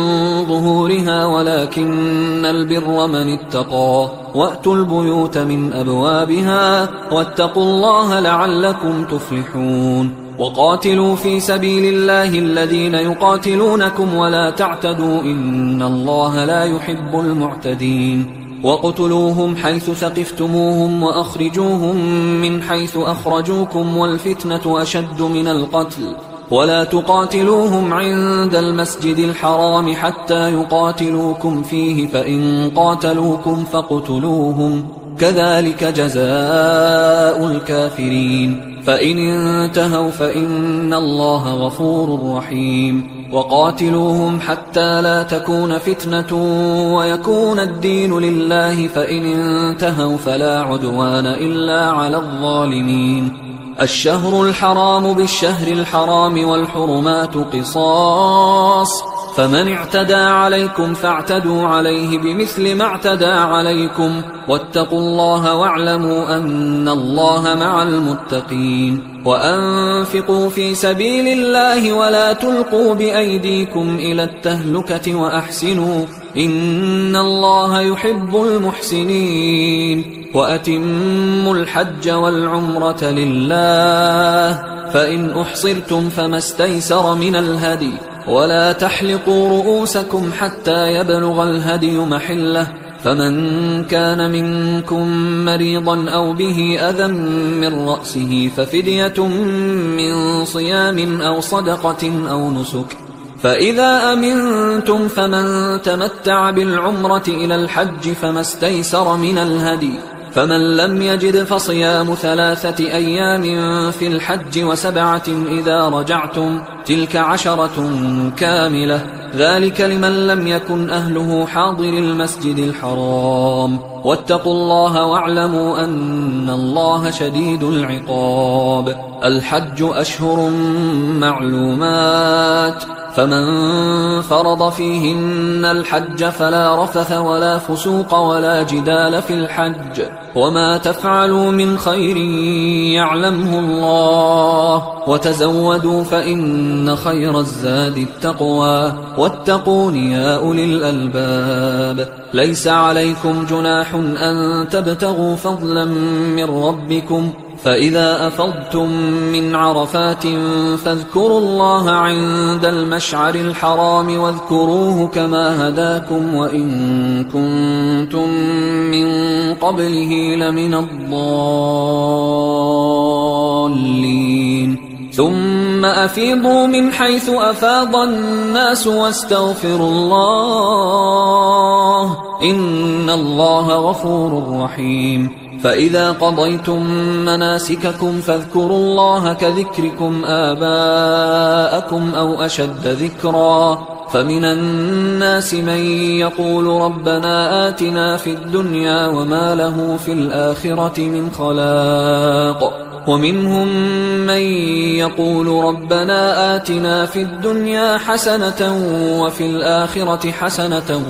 ظهورها ولكن البر من اتقى، وأتوا البيوت من أبوابها واتقوا الله لعلكم تفلحون. وقاتلوا في سبيل الله الذين يقاتلونكم ولا تعتدوا إن الله لا يحب المعتدين. وقتلوهم حيث ثقفتموهم وأخرجوهم من حيث أخرجوكم والفتنة أشد من القتل، ولا تقاتلوهم عند المسجد الحرام حتى يقاتلوكم فيه، فإن قاتلوكم فاقتلوهم، كذلك جزاء الكافرين، فإن انتهوا فإن الله غفور رحيم. وقاتلوهم حتى لا تكون فتنة ويكون الدين لله، فإن انتهوا فلا عدوان إلا على الظالمين. الشهر الحرام بالشهر الحرام والحرمات قصاص، فمن اعتدى عليكم فاعتدوا عليه بمثل ما اعتدى عليكم، واتقوا الله واعلموا أن الله مع المتقين. وأنفقوا في سبيل الله ولا تلقوا بأيديكم إلى التهلكة وأحسنوا إن الله يحب المحسنين. وأتموا الحج والعمرة لله، فإن أحصرتم فما استيسر من الهدي، ولا تحلقوا رؤوسكم حتى يبلغ الهدي محله، فمن كان منكم مريضا أو به أذى من رأسه ففدية من صيام أو صدقة أو نسك، فإذا أمنتم فمن تمتع بالعمرة إلى الحج فما استيسر من الهدي، فمن لم يجد فصيام 3 أيام في الحج و7 إذا رجعتم، تلك 10 كاملة، ذلك لمن لم يكن أهله حاضر المسجد الحرام. واتقوا الله واعلموا أن الله شديد العقاب. الحج أشهر معلومات، فمن فرض فيهن الحج فلا رفث ولا فسوق ولا جدال في الحج، وما تفعلوا من خير يعلمه الله الله وتزودوا فإن خير الزاد التقوى واتقون يا أولي الألباب. ليس عليكم جناح أن تبتغوا فضلا من ربكم فإذا أفضتم من عرفات فاذكروا الله عند المشعر الحرام واذكروه كما هداكم وإن كنتم من قبله لمن الضالين. ثم أفيضوا من حيث أفاض الناس واستغفروا الله إن الله غفور رحيم. فإذا قضيتم مناسككم فاذكروا الله كذكركم آباءكم أو أشد ذكرا. فمن الناس من يقول ربنا آتنا في الدنيا وما له في الآخرة من خلاق ومنهم من يقول ربنا آتنا في الدنيا حسنة وفي الآخرة حسنة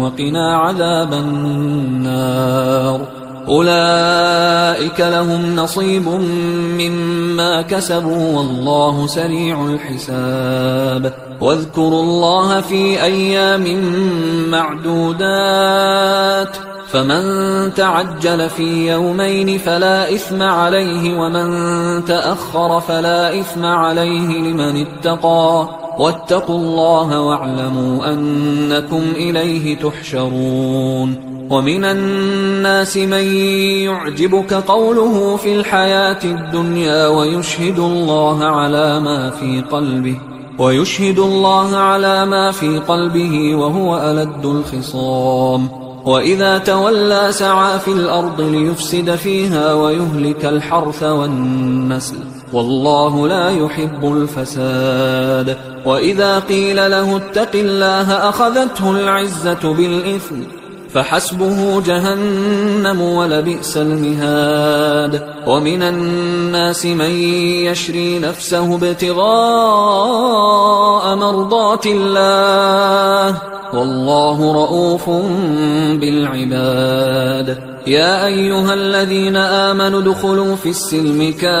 وقنا عذاب النار. أولئك لهم نصيب مما كسبوا والله سريع الحساب. واذكروا الله في أيام معدودات فمن تعجل في يومين فلا إثم عليه ومن تأخر فلا إثم عليه لمن اتقى واتقوا الله واعلموا أنكم إليه تحشرون. ومن الناس من يعجبك قوله في الحياة الدنيا ويشهد الله على ما في قلبه وهو ألد الخصام. وإذا تولى سعى في الأرض ليفسد فيها ويهلك الحرث والنسل والله لا يحب الفساد. وإذا قيل له اتق الله أخذته العزة بالإثم فحسبه جهنم ولبئس المهاد. ومن الناس من يشري نفسه ابتغاء مرضات الله والله رؤوف بالعباد. يا أيها الذين آمنوا ادخلوا في السلم كافة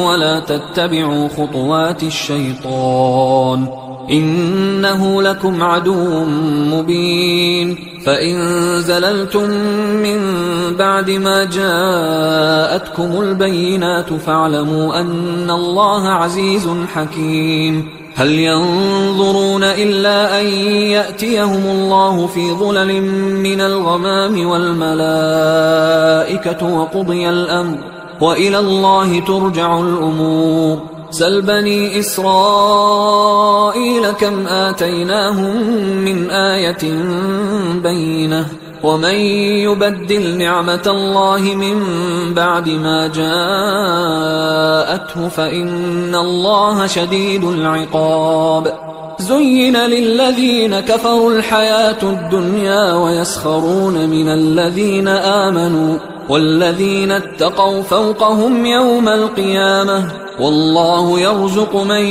ولا تتبعوا خطوات الشيطان إنه لكم عدو مبين. فإن زللتم من بعد ما جاءتكم البينات فاعلموا أن الله عزيز حكيم. هل ينظرون إلا أن يأتيهم الله في ظلل من الغمام والملائكة وقضي الأمر وإلى الله ترجع الأمور. سل بني إسرائيل كم آتيناهم من آية بينة ومن يبدل نعمة الله من بعد ما جاءته فإن الله شديد العقاب. زين للذين كفروا الحياة الدنيا ويسخرون من الذين آمنوا والذين اتقوا فوقهم يوم القيامة والله يرزق من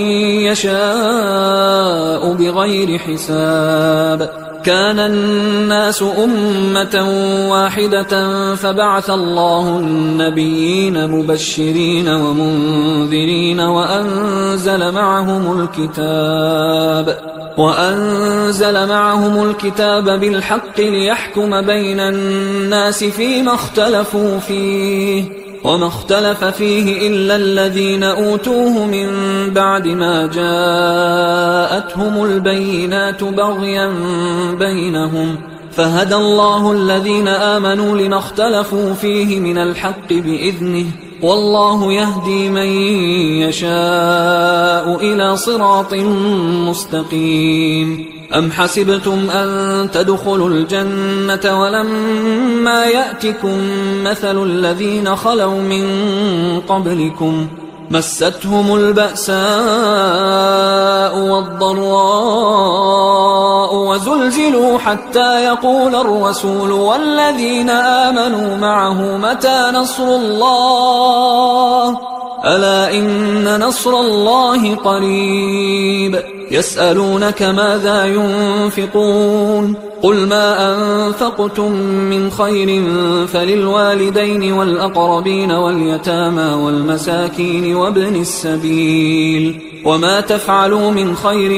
يشاء بغير حساب. كان الناس أمة واحدة فبعث الله النبيين مبشرين ومنذرين وأنزل معهم الكتاب بالحق ليحكم بين الناس فيما اختلفوا فيه وما اختلف فيه إلا الذين أوتوه من بعد ما جاءتهم البينات بغيا بينهم فهدى الله الذين آمنوا لما اختلفوا فيه من الحق بإذنه والله يهدي من يشاء إلى صراط مستقيم. أم حسبتم أن تدخلوا الجنة ولما يأتكم مثل الذين خلوا من قبلكم مستهم البأساء والضراء وزلزلوا حتى يقول الرسول والذين آمنوا معه متى نصر الله ألا إن نصر الله قريب. يسألونك ماذا ينفقون قل ما أنفقتم من خير فللوالدين والأقربين واليتامى والمساكين وابن السبيل وما تفعلوا من خير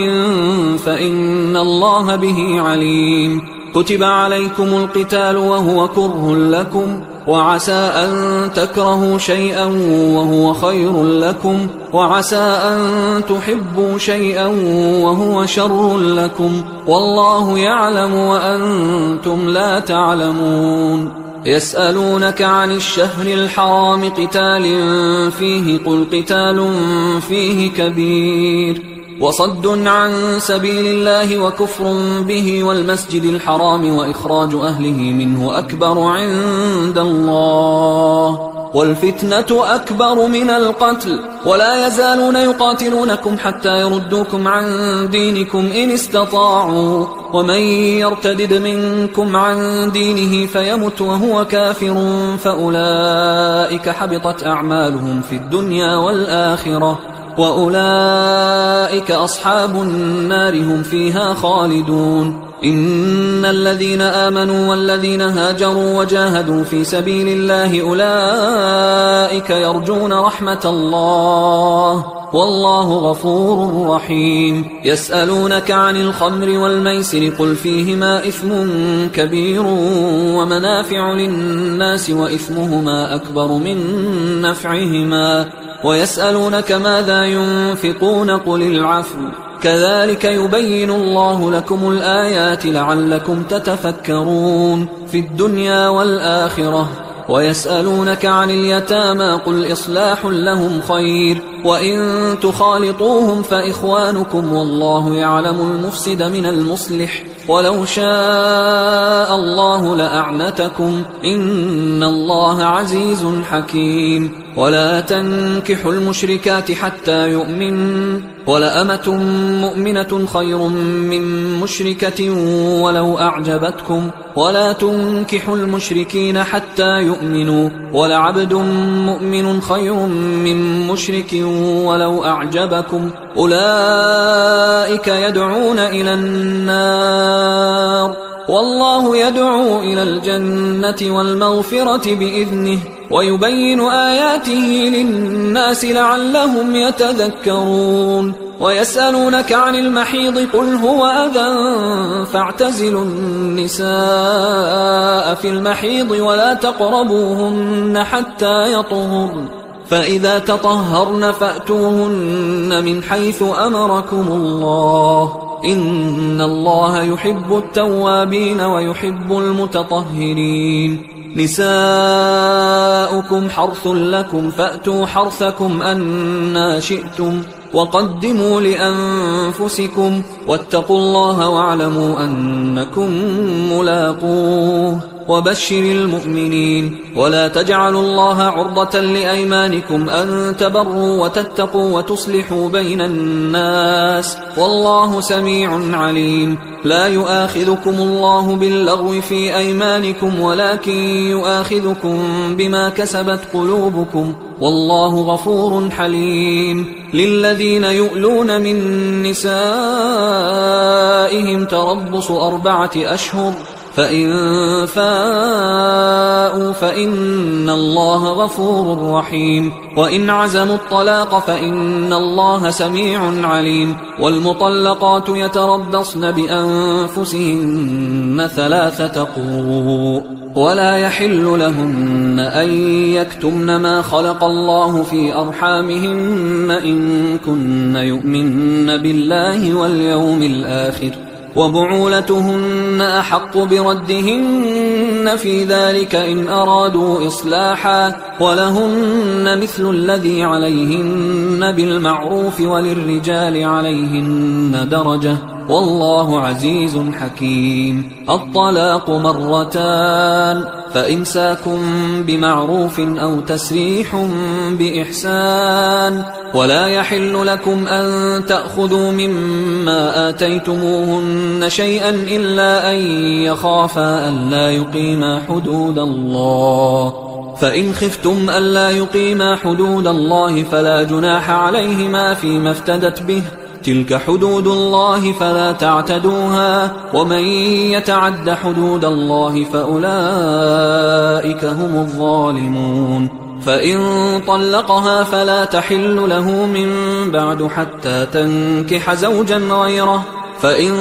فإن الله به عليم كتب عليكم القتال وهو كره لكم وعسى أن تكرهوا شيئا وهو خير لكم وعسى أن تحبوا شيئا وهو شر لكم والله يعلم وأنتم لا تعلمون يسألونك عن الشهر الحرام قتال فيه قل قتال فيه كبير وصد عن سبيل الله وكفر به والمسجد الحرام وإخراج أهله منه أكبر عند الله والفتنة أكبر من القتل ولا يزالون يقاتلونكم حتى يردوكم عن دينكم إن استطاعوا ومن يرتدد منكم عن دينه فيمت وهو كافر فأولئك حبطت أعمالهم في الدنيا والآخرة وأولئك أصحاب النار هم فيها خالدون إن الذين آمنوا والذين هاجروا وجاهدوا في سبيل الله أولئك يرجون رحمة الله والله غفور رحيم يسألونك عن الخمر والميسر قل فيهما إثم كبير ومنافع للناس وإثمهما أكبر من نفعهما ويسألونك ماذا ينفقون قل العفو كذلك يبين الله لكم الآيات لعلكم تتفكرون في الدنيا والآخرة ويسألونك عن اليتامى قل إصلاح لهم خير وإن تخالطوهم فإخوانكم والله يعلم المفسد من المصلح ولو شاء الله لأعنتكم إن الله عزيز حكيم ولا تنكحوا المشركات حتى يؤمن ولأمة مؤمنة خير من مشركة ولو أعجبتكم ولا تنكحوا المشركين حتى يؤمنوا ولعبد مؤمن خير من مشرك ولو أعجبكم أولئك يدعون إلى النار والله يدعو إلى الجنة والمغفرة بإذنه ويبين آياته للناس لعلهم يتذكرون ويسألونك عن المحيض قل هو أذى فاعتزلوا النساء في المحيض ولا تقربوهن حتى يطهرن فإذا تطهرن فأتوهن من حيث أمركم الله إن الله يحب التوابين ويحب المتطهرين نساؤكم حرث لكم فأتوا حرثكم أنى شئتم وقدموا لأنفسكم واتقوا الله واعلموا أنكم ملاقوه وبشر المؤمنين ولا تجعلوا الله عرضة لأيمانكم أن تبروا وتتقوا وتصلحوا بين الناس والله سميع عليم لا يؤاخذكم الله باللغو في أيمانكم ولكن يؤاخذكم بما كسبت قلوبكم والله غفور حليم للذين يؤلون من نسائهم تربص 4 أشهر فإن فاءوا فإن الله غفور رحيم وإن عزموا الطلاق فإن الله سميع عليم والمطلقات يتربصن بأنفسهن 3 قروء ولا يحل لهن أن يكتمن ما خلق الله في أرحامهن إن كن يؤمن بالله واليوم الآخر وبعولتهن أحق بردهن في ذلك إن أرادوا إصلاحا ولهن مثل الذي عليهن بالمعروف وللرجال عليهن درجة والله عزيز حكيم الطلاق 2 فإمساك بمعروف أو تسريح بإحسان ولا يحل لكم أن تأخذوا مما آتيتموهن شيئا إلا أن يخافا ألا يقيما حدود الله فإن خفتم ألا يقيما حدود الله فلا جناح عليهما فيما افتدت به تلك حدود الله فلا تعتدوها ومن يتعد حدود الله فأولئك هم الظالمون فإن طلقها فلا تحل له من بعد حتى تنكح زوجا غيره فإن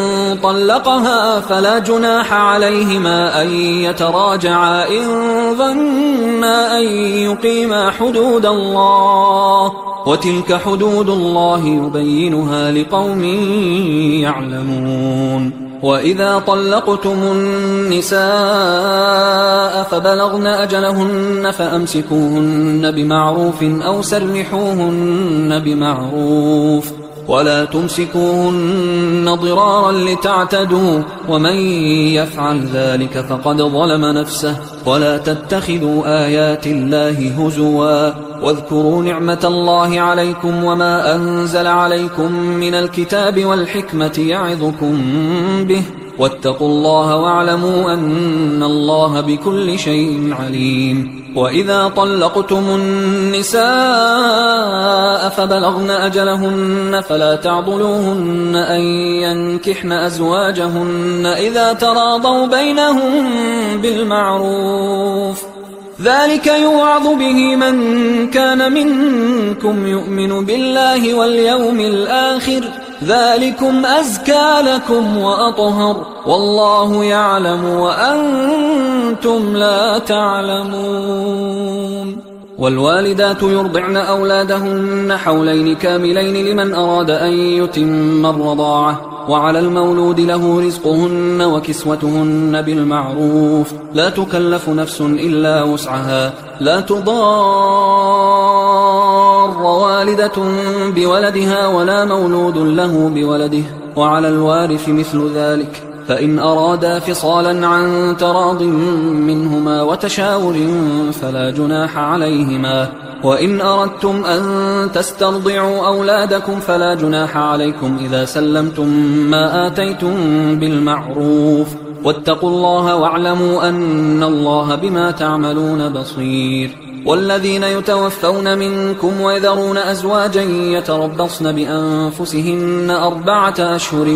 طلقها فلا جناح عليهما أن يتراجعا إن ظنا أن يقيما حدود الله وتلك حدود الله يبينها لقوم يعلمون وإذا طلقتم النساء فبلغن أجلهن فأمسكوهن بمعروف أو سرحوهن بمعروف ولا تمسكوهن ضرارا لتعتدوا ومن يفعل ذلك فقد ظلم نفسه ولا تتخذوا آيات الله هزوا واذكروا نعمة الله عليكم وما أنزل عليكم من الكتاب والحكمة يعظكم به واتقوا الله واعلموا أن الله بكل شيء عليم وإذا طلقتم النساء فبلغن أجلهن فلا تعضلوهن أن ينكحن أزواجهن إذا تراضوا بينهم بالمعروف ذلك يوعظ به من كان منكم يؤمن بالله واليوم الآخر ذلكم أزكى لكم وأطهر والله يعلم وأنتم لا تعلمون والوالدات يرضعن أولادهن حولين كاملين لمن أراد أن يتم الرضاعة وعلى المولود له رزقهن وكسوتهن بالمعروف لا تكلف نفس إلا وسعها لا تضار والدة بولدها ولا مولود له بولده وعلى الوارث مثل ذلك فإن أرادا فصالا عن تراض منهما وتشاور فلا جناح عليهما وإن أردتم أن تسترضعوا أولادكم فلا جناح عليكم إذا سلمتم ما آتيتم بالمعروف واتقوا الله واعلموا أن الله بما تعملون بصير والذين يتوفون منكم ويذرون أزواجا يتربصن بأنفسهن 4 أشهر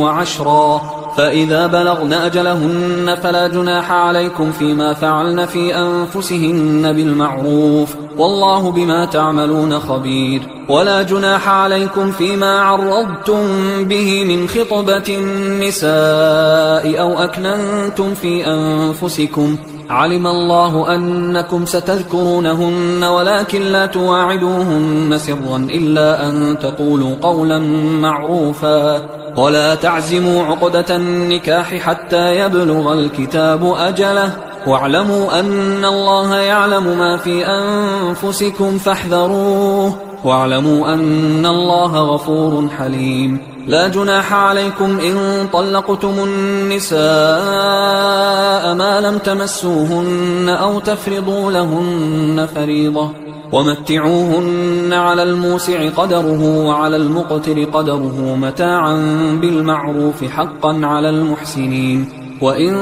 وعشرا فإذا بلغن أجلهن فلا جناح عليكم فيما فعلن في أنفسهن بالمعروف والله بما تعملون خبير ولا جناح عليكم فيما عرضتم به من خطبة النساء أو أكننتم في أنفسكم علم الله أنكم ستذكرونهن ولكن لا تواعدوهن سرا إلا أن تقولوا قولا معروفا ولا تعزموا عقدة النكاح حتى يبلغ الكتاب أجله واعلموا أن الله يعلم ما في أنفسكم فاحذروه واعلموا أن الله غفور حليم لا جناح عليكم إن طلقتم النساء ما لم تمسوهن أو تفرضوا لهن فريضة ومتعوهن على الموسع قدره وعلى المقتر قدره متاعا بالمعروف حقا على المحسنين وإن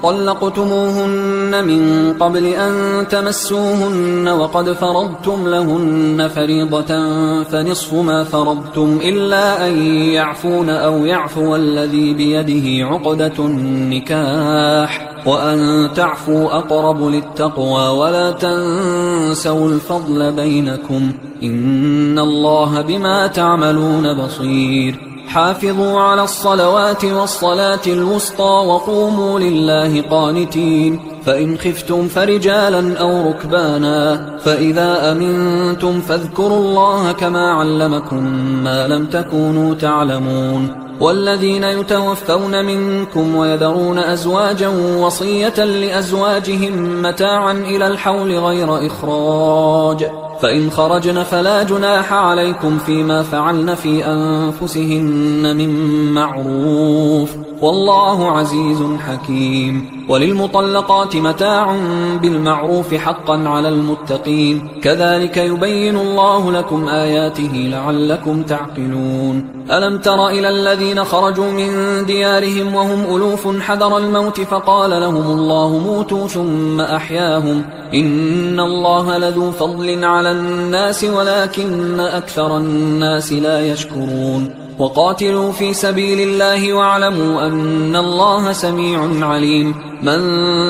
طلقتموهن من قبل أن تمسوهن وقد فرضتم لهن فريضة فنصف ما فرضتم إلا أن يعفون أو يعفو الذي بيده عقدة النكاح وأن تعفوا أقرب للتقوى ولا تنسوا الفضل بينكم إن الله بما تعملون بصير حافظوا على الصلوات والصلاة الوسطى وقوموا لله قانتين فإن خفتم فرجالا أو ركبانا فإذا أمنتم فاذكروا الله كما علمكم ما لم تكونوا تعلمون والذين يتوفون منكم ويذرون أزواجا وصية لأزواجهم متاعا إلى الحول غير إخراج فإن خرجن فلا جناح عليكم فيما فعلن في أنفسهن من معروف والله عزيز حكيم وللمطلقات متاع بالمعروف حقا على المتقين كذلك يبين الله لكم آياته لعلكم تعقلون ألم تر إلى الذين خرجوا من ديارهم وهم ألوف حذر الموت فقال لهم الله موتوا ثم أحياهم إن الله لذو فضل على الناس ولكن أكثر الناس لا يشكرون وقاتلوا في سبيل الله واعلموا أن الله سميع عليم من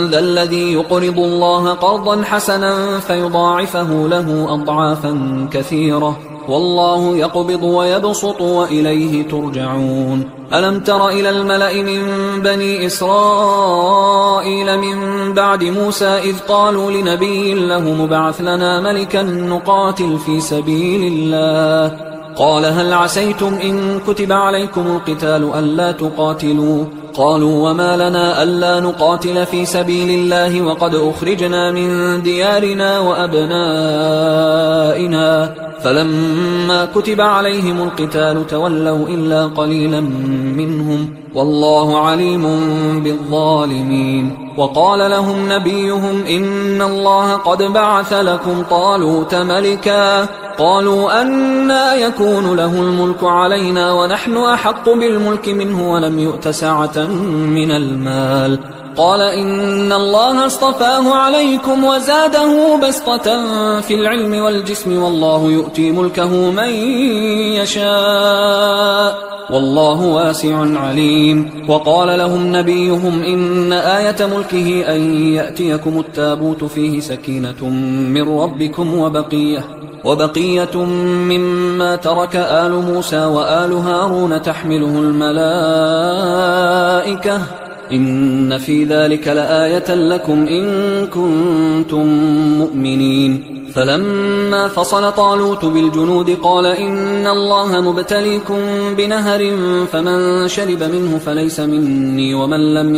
ذا الذي يقرض الله قرضا حسنا فيضاعفه له أضعافا كثيرة والله يقبض ويبسط وإليه ترجعون ألم تر إلى الملأ من بني إسرائيل من بعد موسى إذ قالوا لنبي له مبعث لنا ملكا نقاتل في سبيل الله قال هل عسيتم إن كتب عليكم القتال ألا تقاتلوا قالوا وما لنا ألا نقاتل في سبيل الله وقد أخرجنا من ديارنا وأبنائنا فلما كتب عليهم القتال تولوا إلا قليلا منهم والله عليم بالظالمين وقال لهم نبيهم إن الله قد بعث لكم طالوت ملكا قالوا أنى يكون له الملك علينا ونحن أحق بالملك منه ولم يؤت سعة من المال قال إن الله اصطفاه عليكم وزاده بسطة في العلم والجسم والله يؤتي ملكه من يشاء والله واسع عليم وقال لهم نبيهم إن آية ملكه أن يأتيكم التابوت فيه سكينة من ربكم وبقية مما ترك آل موسى وآل هارون تحمله الملائكة إن في ذلك لآية لكم إن كنتم مؤمنين فلما فصل طالوت بالجنود قال إن الله مبتليكم بنهر فمن شرب منه فليس مني ومن لم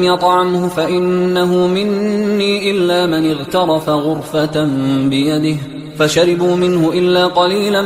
يطعمه فإنه مني إلا من اغترف غرفة بيده فشربوا منه إلا قليلا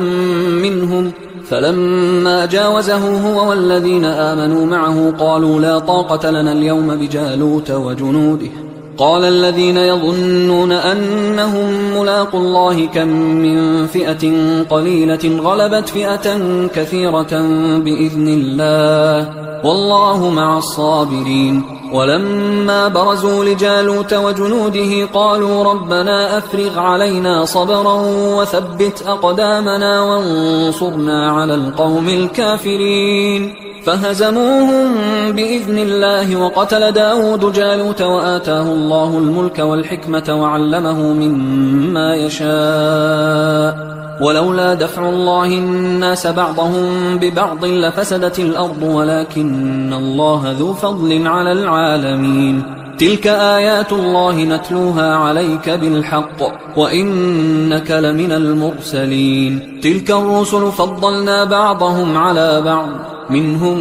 منهم فلما جاوزه هو والذين آمنوا معه قالوا لا طاقة لنا اليوم بجالوت وجنوده قال الذين يظنون أنهم ملاقوا الله كم من فئة قليلة غلبت فئة كثيرة بإذن الله والله مع الصابرين ولما برزوا لجالوت وجنوده قالوا ربنا أفرغ علينا صبرا وثبت أقدامنا وانصرنا على القوم الكافرين فهزموهم بإذن الله وقتل داود جالوت وآتاه الله الملك والحكمة وعلمه مما يشاء ولولا دفع الله الناس بعضهم ببعض لفسدت الأرض ولكن الله ذو فضل على العالمين تلك آيات الله نتلوها عليك بالحق وإنك لمن المرسلين تلك الرسل فضلنا بعضهم على بعض منهم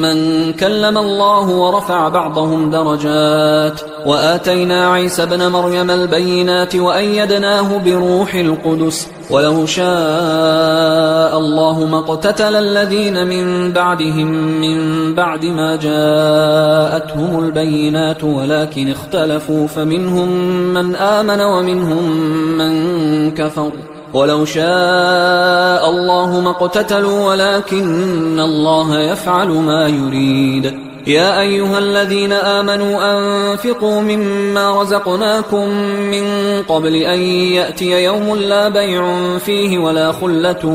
من كلم الله ورفع بعضهم درجات وآتينا عيسى ابن مريم البينات وأيدناه بروح القدس ولو شاء الله ما اقتتل الذين من بعدهم من بعد ما جاءتهم البينات ولكن اختلفوا فمنهم من آمن ومنهم من كفر ولو شاء الله ما اقتتلوا ولكن الله يفعل ما يريد يا أيها الذين آمنوا أنفقوا مما رزقناكم من قبل أن يأتي يوم لا بيع فيه ولا خلة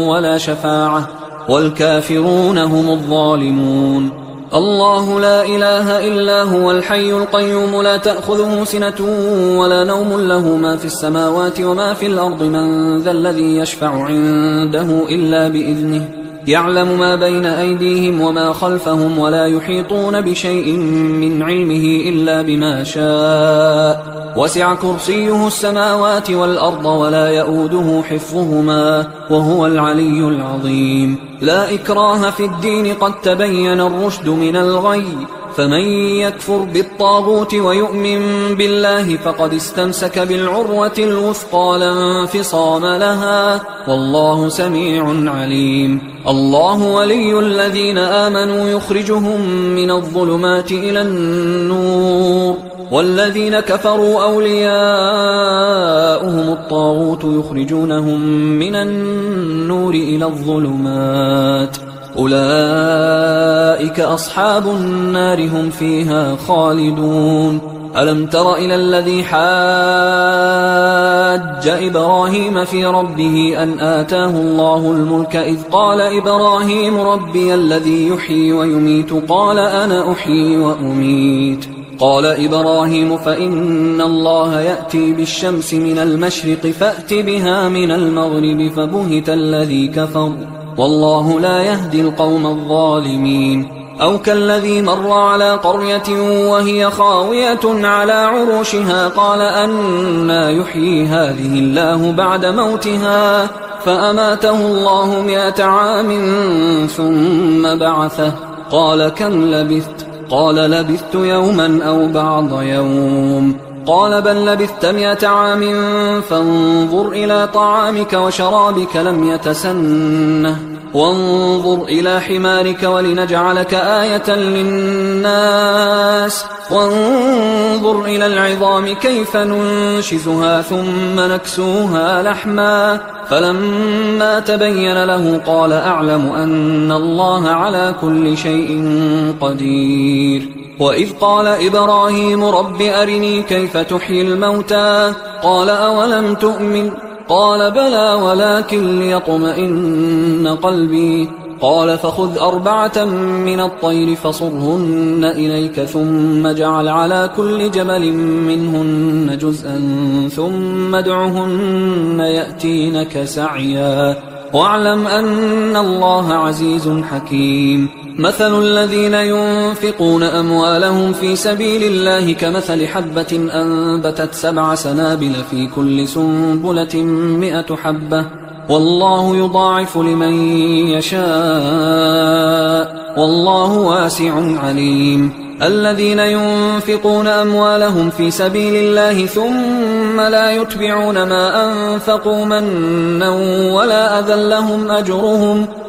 ولا شفاعة والكافرون هم الظالمون الله لا إله إلا هو الحي القيوم لا تأخذه سنة ولا نوم له ما في السماوات وما في الأرض من ذا الذي يشفع عنده إلا بإذنه يعلم ما بين أيديهم وما خلفهم ولا يحيطون بشيء من علمه إلا بما شاء وسع كرسيه السماوات والأرض ولا يؤوده حفظهما وهو العلي العظيم لا إكراه في الدين قد تبين الرشد من الغي فمن يكفر بالطاغوت ويؤمن بالله فقد استمسك بالعروة الوثقى لا انفصام لها والله سميع عليم الله ولي الذين آمنوا يخرجهم من الظلمات إلى النور والذين كفروا أولياؤهم الطاغوت يخرجونهم من النور إلى الظلمات أولئك أصحاب النار هم فيها خالدون ألم تر إلى الذي حاج إبراهيم في ربه أن آتاه الله الملك إذ قال إبراهيم ربي الذي يحيي ويميت قال أنا أحيي وأميت قال إبراهيم فإن الله يأتي بالشمس من المشرق فأت بها من المغرب فبهت الذي كفر والله لا يهدي القوم الظالمين أو كالذي مر على قرية وهي خاوية على عروشها قال أنى يحيي هذه الله بعد موتها فأماته الله 100 عام ثم بعثه قال كم لبثت قال لبثت يوما أو بعض يوم قال بل لبثت 100 عام فانظر إلى طعامك وشرابك لم يتسنه وانظر إلى حمارك ولنجعلك آية للناس وانظر إلى العظام كيف ننشزها ثم نكسوها لحما فلما تبين له قال أعلم أن الله على كل شيء قدير وإذ قال إبراهيم رب أرني كيف تحيي الموتى قال أولم تؤمن قال بلى ولكن ليطمئن قلبي قال فخذ 4 من الطير فصرهن إليك ثم اجعل على كل جبل منهن جزءا ثم ادعهن يأتينك سعيا واعلم أن الله عزيز حكيم مثل الذين ينفقون أموالهم في سبيل الله كمثل حبة أنبتت 7 سنابل في كل سنبلة 100 حبة والله يضاعف لمن يشاء والله واسع عليم الذين ينفقون أموالهم في سبيل الله ثم لا يتبعون ما أنفقوا منا ولا أذى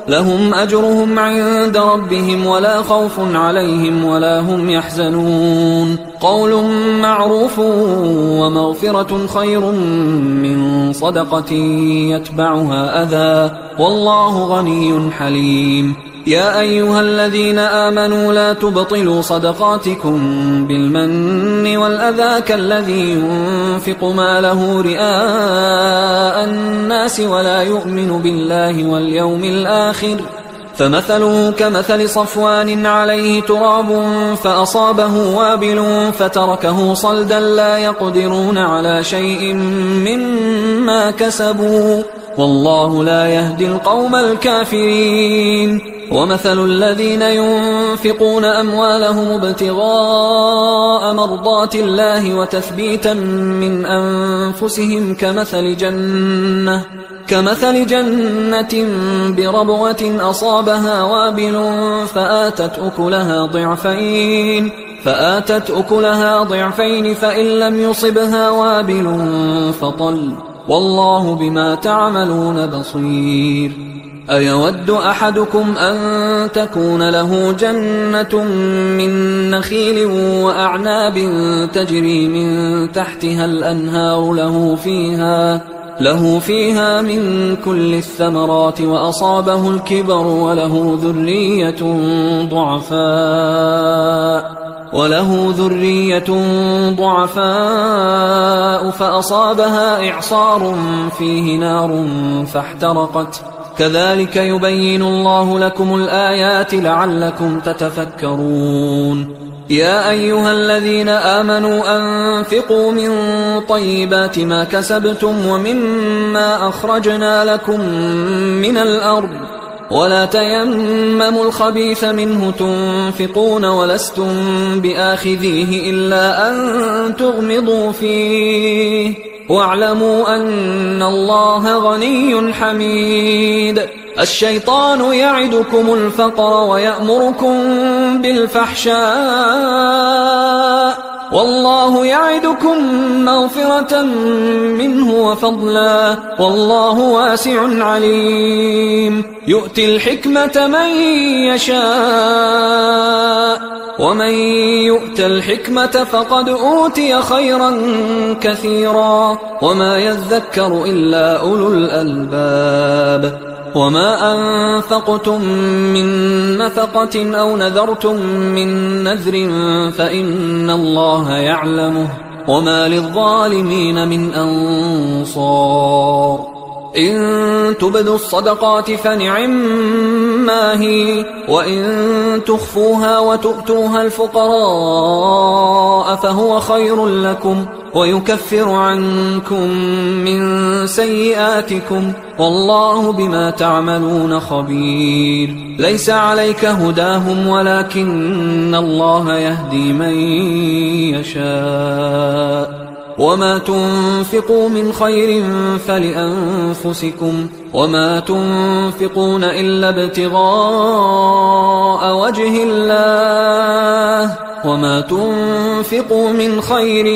لهم أجرهم عند ربهم ولا خوف عليهم ولا هم يحزنون قول معروف ومغفرة خير من صدقة يتبعها أذى والله غني حليم يا أيها الذين آمنوا لا تبطلوا صدقاتكم بالمن والأذى كالذي ينفق ماله رئاء الناس ولا يؤمن بالله واليوم الآخر فمثله كمثل صفوان عليه تراب فأصابه وابل فتركه صلدا لا يقدرون على شيء مما كسبوا والله لا يهدي القوم الكافرين ومثل الذين ينفقون أموالهم ابتغاء مرضات الله وتثبيتا من أنفسهم كمثل جنة بربوة أصابها وابل فآتت أكلها ضعفين فإن لم يصبها وابل فطل والله بما تعملون بصير أيود أحدكم أن تكون له جنة من نخيل وأعناب تجري من تحتها الأنهار له فيها من كل الثمرات وأصابه الكبر وله ذرية ضعفاء فأصابها إعصار فيه نار فاحترقت كذلك يبين الله لكم الآيات لعلكم تتفكرون يا أيها الذين آمنوا أنفقوا من طيبات ما كسبتم ومما أخرجنا لكم من الأرض ولا تيمموا الخبيث منه تنفقون ولستم بآخذيه إلا أن تغمضوا فيه واعلموا أن الله غني حميد الشيطان يعدكم الفقر ويأمركم بالفحشاء والله يعدكم مغفرة منه وفضلا والله واسع عليم يؤتي الحكمة من يشاء ومن يؤت الحكمة فقد أوتي خيرا كثيرا وما يذكر إلا أولو الألباب وما أنفقتم من نفقة أو نذرتم من نذر فإن الله يعلمه وما للظالمين من أنصار إن تبدوا الصدقات فنعما هي وإن تخفوها وتؤتوها الفقراء فهو خير لكم ويكفر عنكم من سيئاتكم والله بما تعملون خبير ليس عليك هداهم ولكن الله يهدي من يشاء وما تنفقوا من خير فلأنفسكم وما تنفقون إلا ابتغاء وجه الله وما تنفقوا من خير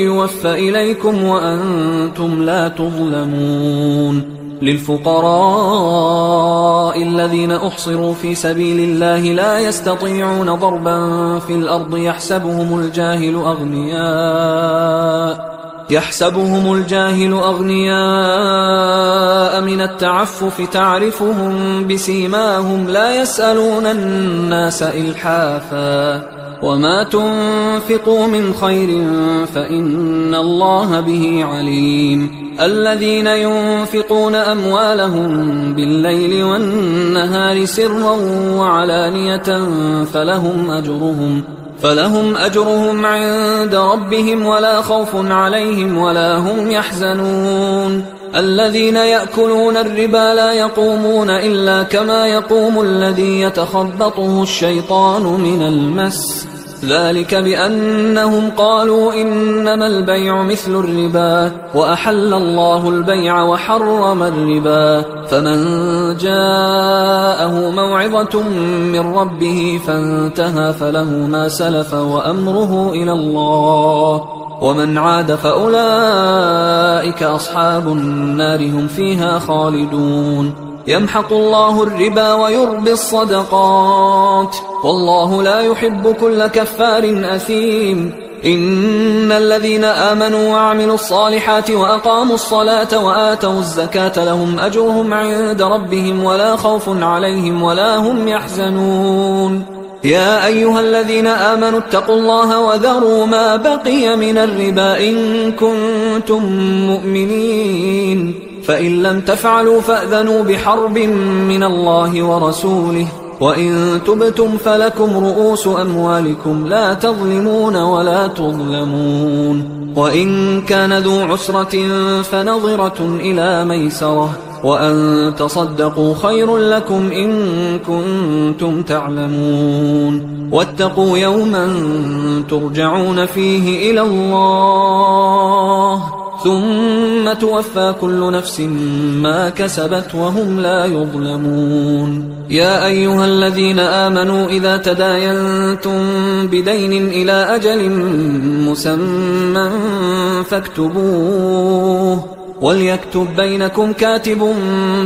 يوفى إليكم وأنتم لا تظلمون للفقراء الذين أحصروا في سبيل الله لا يستطيعون ضربا في الأرض يحسبهم الجاهل أغنياء من التعفف تعرفهم بسيماهم لا يسألون الناس إلحافا وما تنفقوا من خير فإن الله به عليم الذين ينفقون أموالهم بالليل والنهار سرا وعلانية فلهم أجرهم عند ربهم ولا خوف عليهم ولا هم يحزنون الذين يأكلون الربا لا يقومون إلا كما يقوم الذي يتخبطه الشيطان من المس ذلك بأنهم قالوا إنما البيع مثل الربا وأحل الله البيع وحرم الربا فمن جاءه موعظة من ربه فانتهى فله ما سلف وأمره إلى الله ومن عاد فأولئك أصحاب النار هم فيها خالدون يمحق الله الربا ويربي الصدقات والله لا يحب كل كفار أثيم إن الذين آمنوا وعملوا الصالحات وأقاموا الصلاة وآتوا الزكاة لهم أجرهم عند ربهم ولا خوف عليهم ولا هم يحزنون يا أيها الذين آمنوا اتقوا الله وذروا ما بقي من الربا إن كنتم مؤمنين فإن لم تفعلوا فأذنوا بحرب من الله ورسوله وإن تبتم فلكم رؤوس أموالكم لا تظلمون ولا تظلمون وإن كان ذو عسرة فنظرة إلى ميسرة وأن تصدقوا خير لكم إن كنتم تعلمون واتقوا يوما ترجعون فيه إلى الله ثم توفى كل نفس ما كسبت وهم لا يظلمون يا أيها الذين آمنوا إذا تداينتم بدين إلى أجل مسمى فاكتبوه وليكتب بينكم كاتب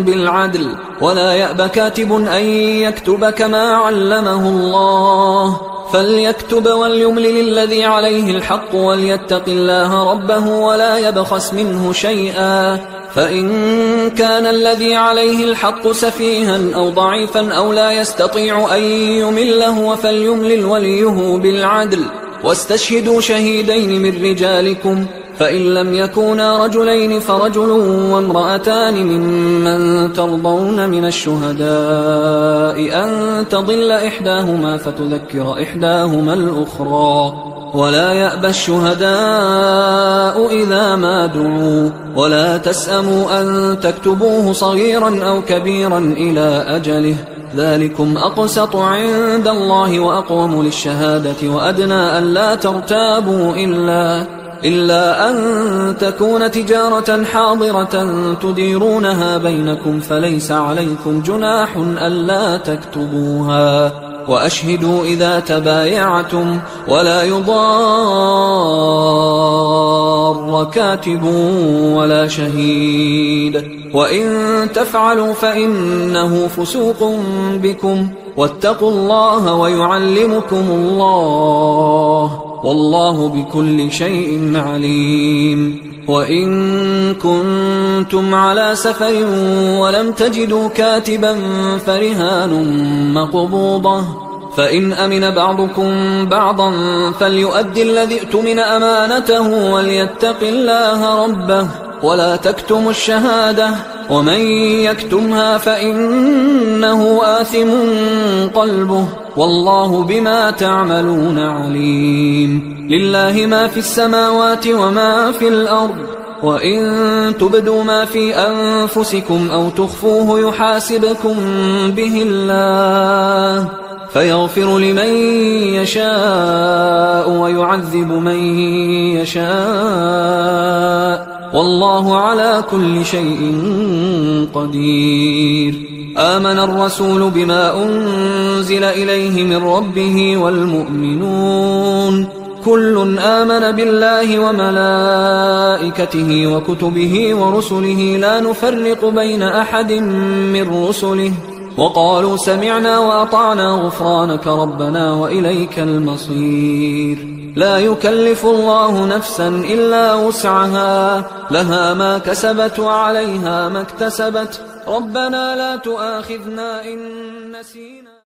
بالعدل ولا يأب كاتب أن يكتب كما علمه الله فليكتب وليملل الذي عليه الحق وليتق الله ربه ولا يبخس منه شيئا فإن كان الذي عليه الحق سفيها أو ضعيفا أو لا يستطيع أن يمله فليملل وليه بالعدل واستشهدوا شهيدين من رجالكم فإن لم يكونا رجلين فرجل وامرأتان ممن ترضون من الشهداء أن تضل إحداهما فتذكر إحداهما الأخرى ولا يأبى الشهداء إذا ما دعوا ولا تسأموا أن تكتبوه صغيرا أو كبيرا إلى أجله ذلكم أقسط عند الله وأقوم للشهادة وأدنى أن لا ترتابوا إلا أن تكون تجارة حاضرة تديرونها بينكم فليس عليكم جناح ألا تكتبوها وأشهدوا إذا تبايعتم ولا يضار كاتب ولا شهيد وإن تفعلوا فإنه فسوق بكم واتقوا الله ويعلمكم الله والله بكل شيء عليم وإن كنتم على سفر ولم تجدوا كاتبا فرهان مقبوضة، فإن أمن بعضكم بعضا فليؤد الذي ائتمن أمانته وليتق الله ربه ولا تكتموا الشهادة، ومن يكتمها فإنه آثم قلبه والله بما تعملون عليم. لله ما في السماوات وما في الأرض، وإن تبدوا ما في أنفسكم أو تخفوه يحاسبكم به الله فيغفر لمن يشاء ويعذب من يشاء والله على كل شيء قدير. آمن الرسول بما أنزل إليه من ربه والمؤمنون كل آمن بالله وملائكته وكتبه ورسله لا نفرق بين أحد من رسله وقالوا سمعنا وأطعنا غفرانك ربنا وإليك المصير. لا يكلف الله نفسا إلا وسعها، لها ما كسبت وعليها ما اكتسبت، ربنا لا تؤاخذنا إن نسينا.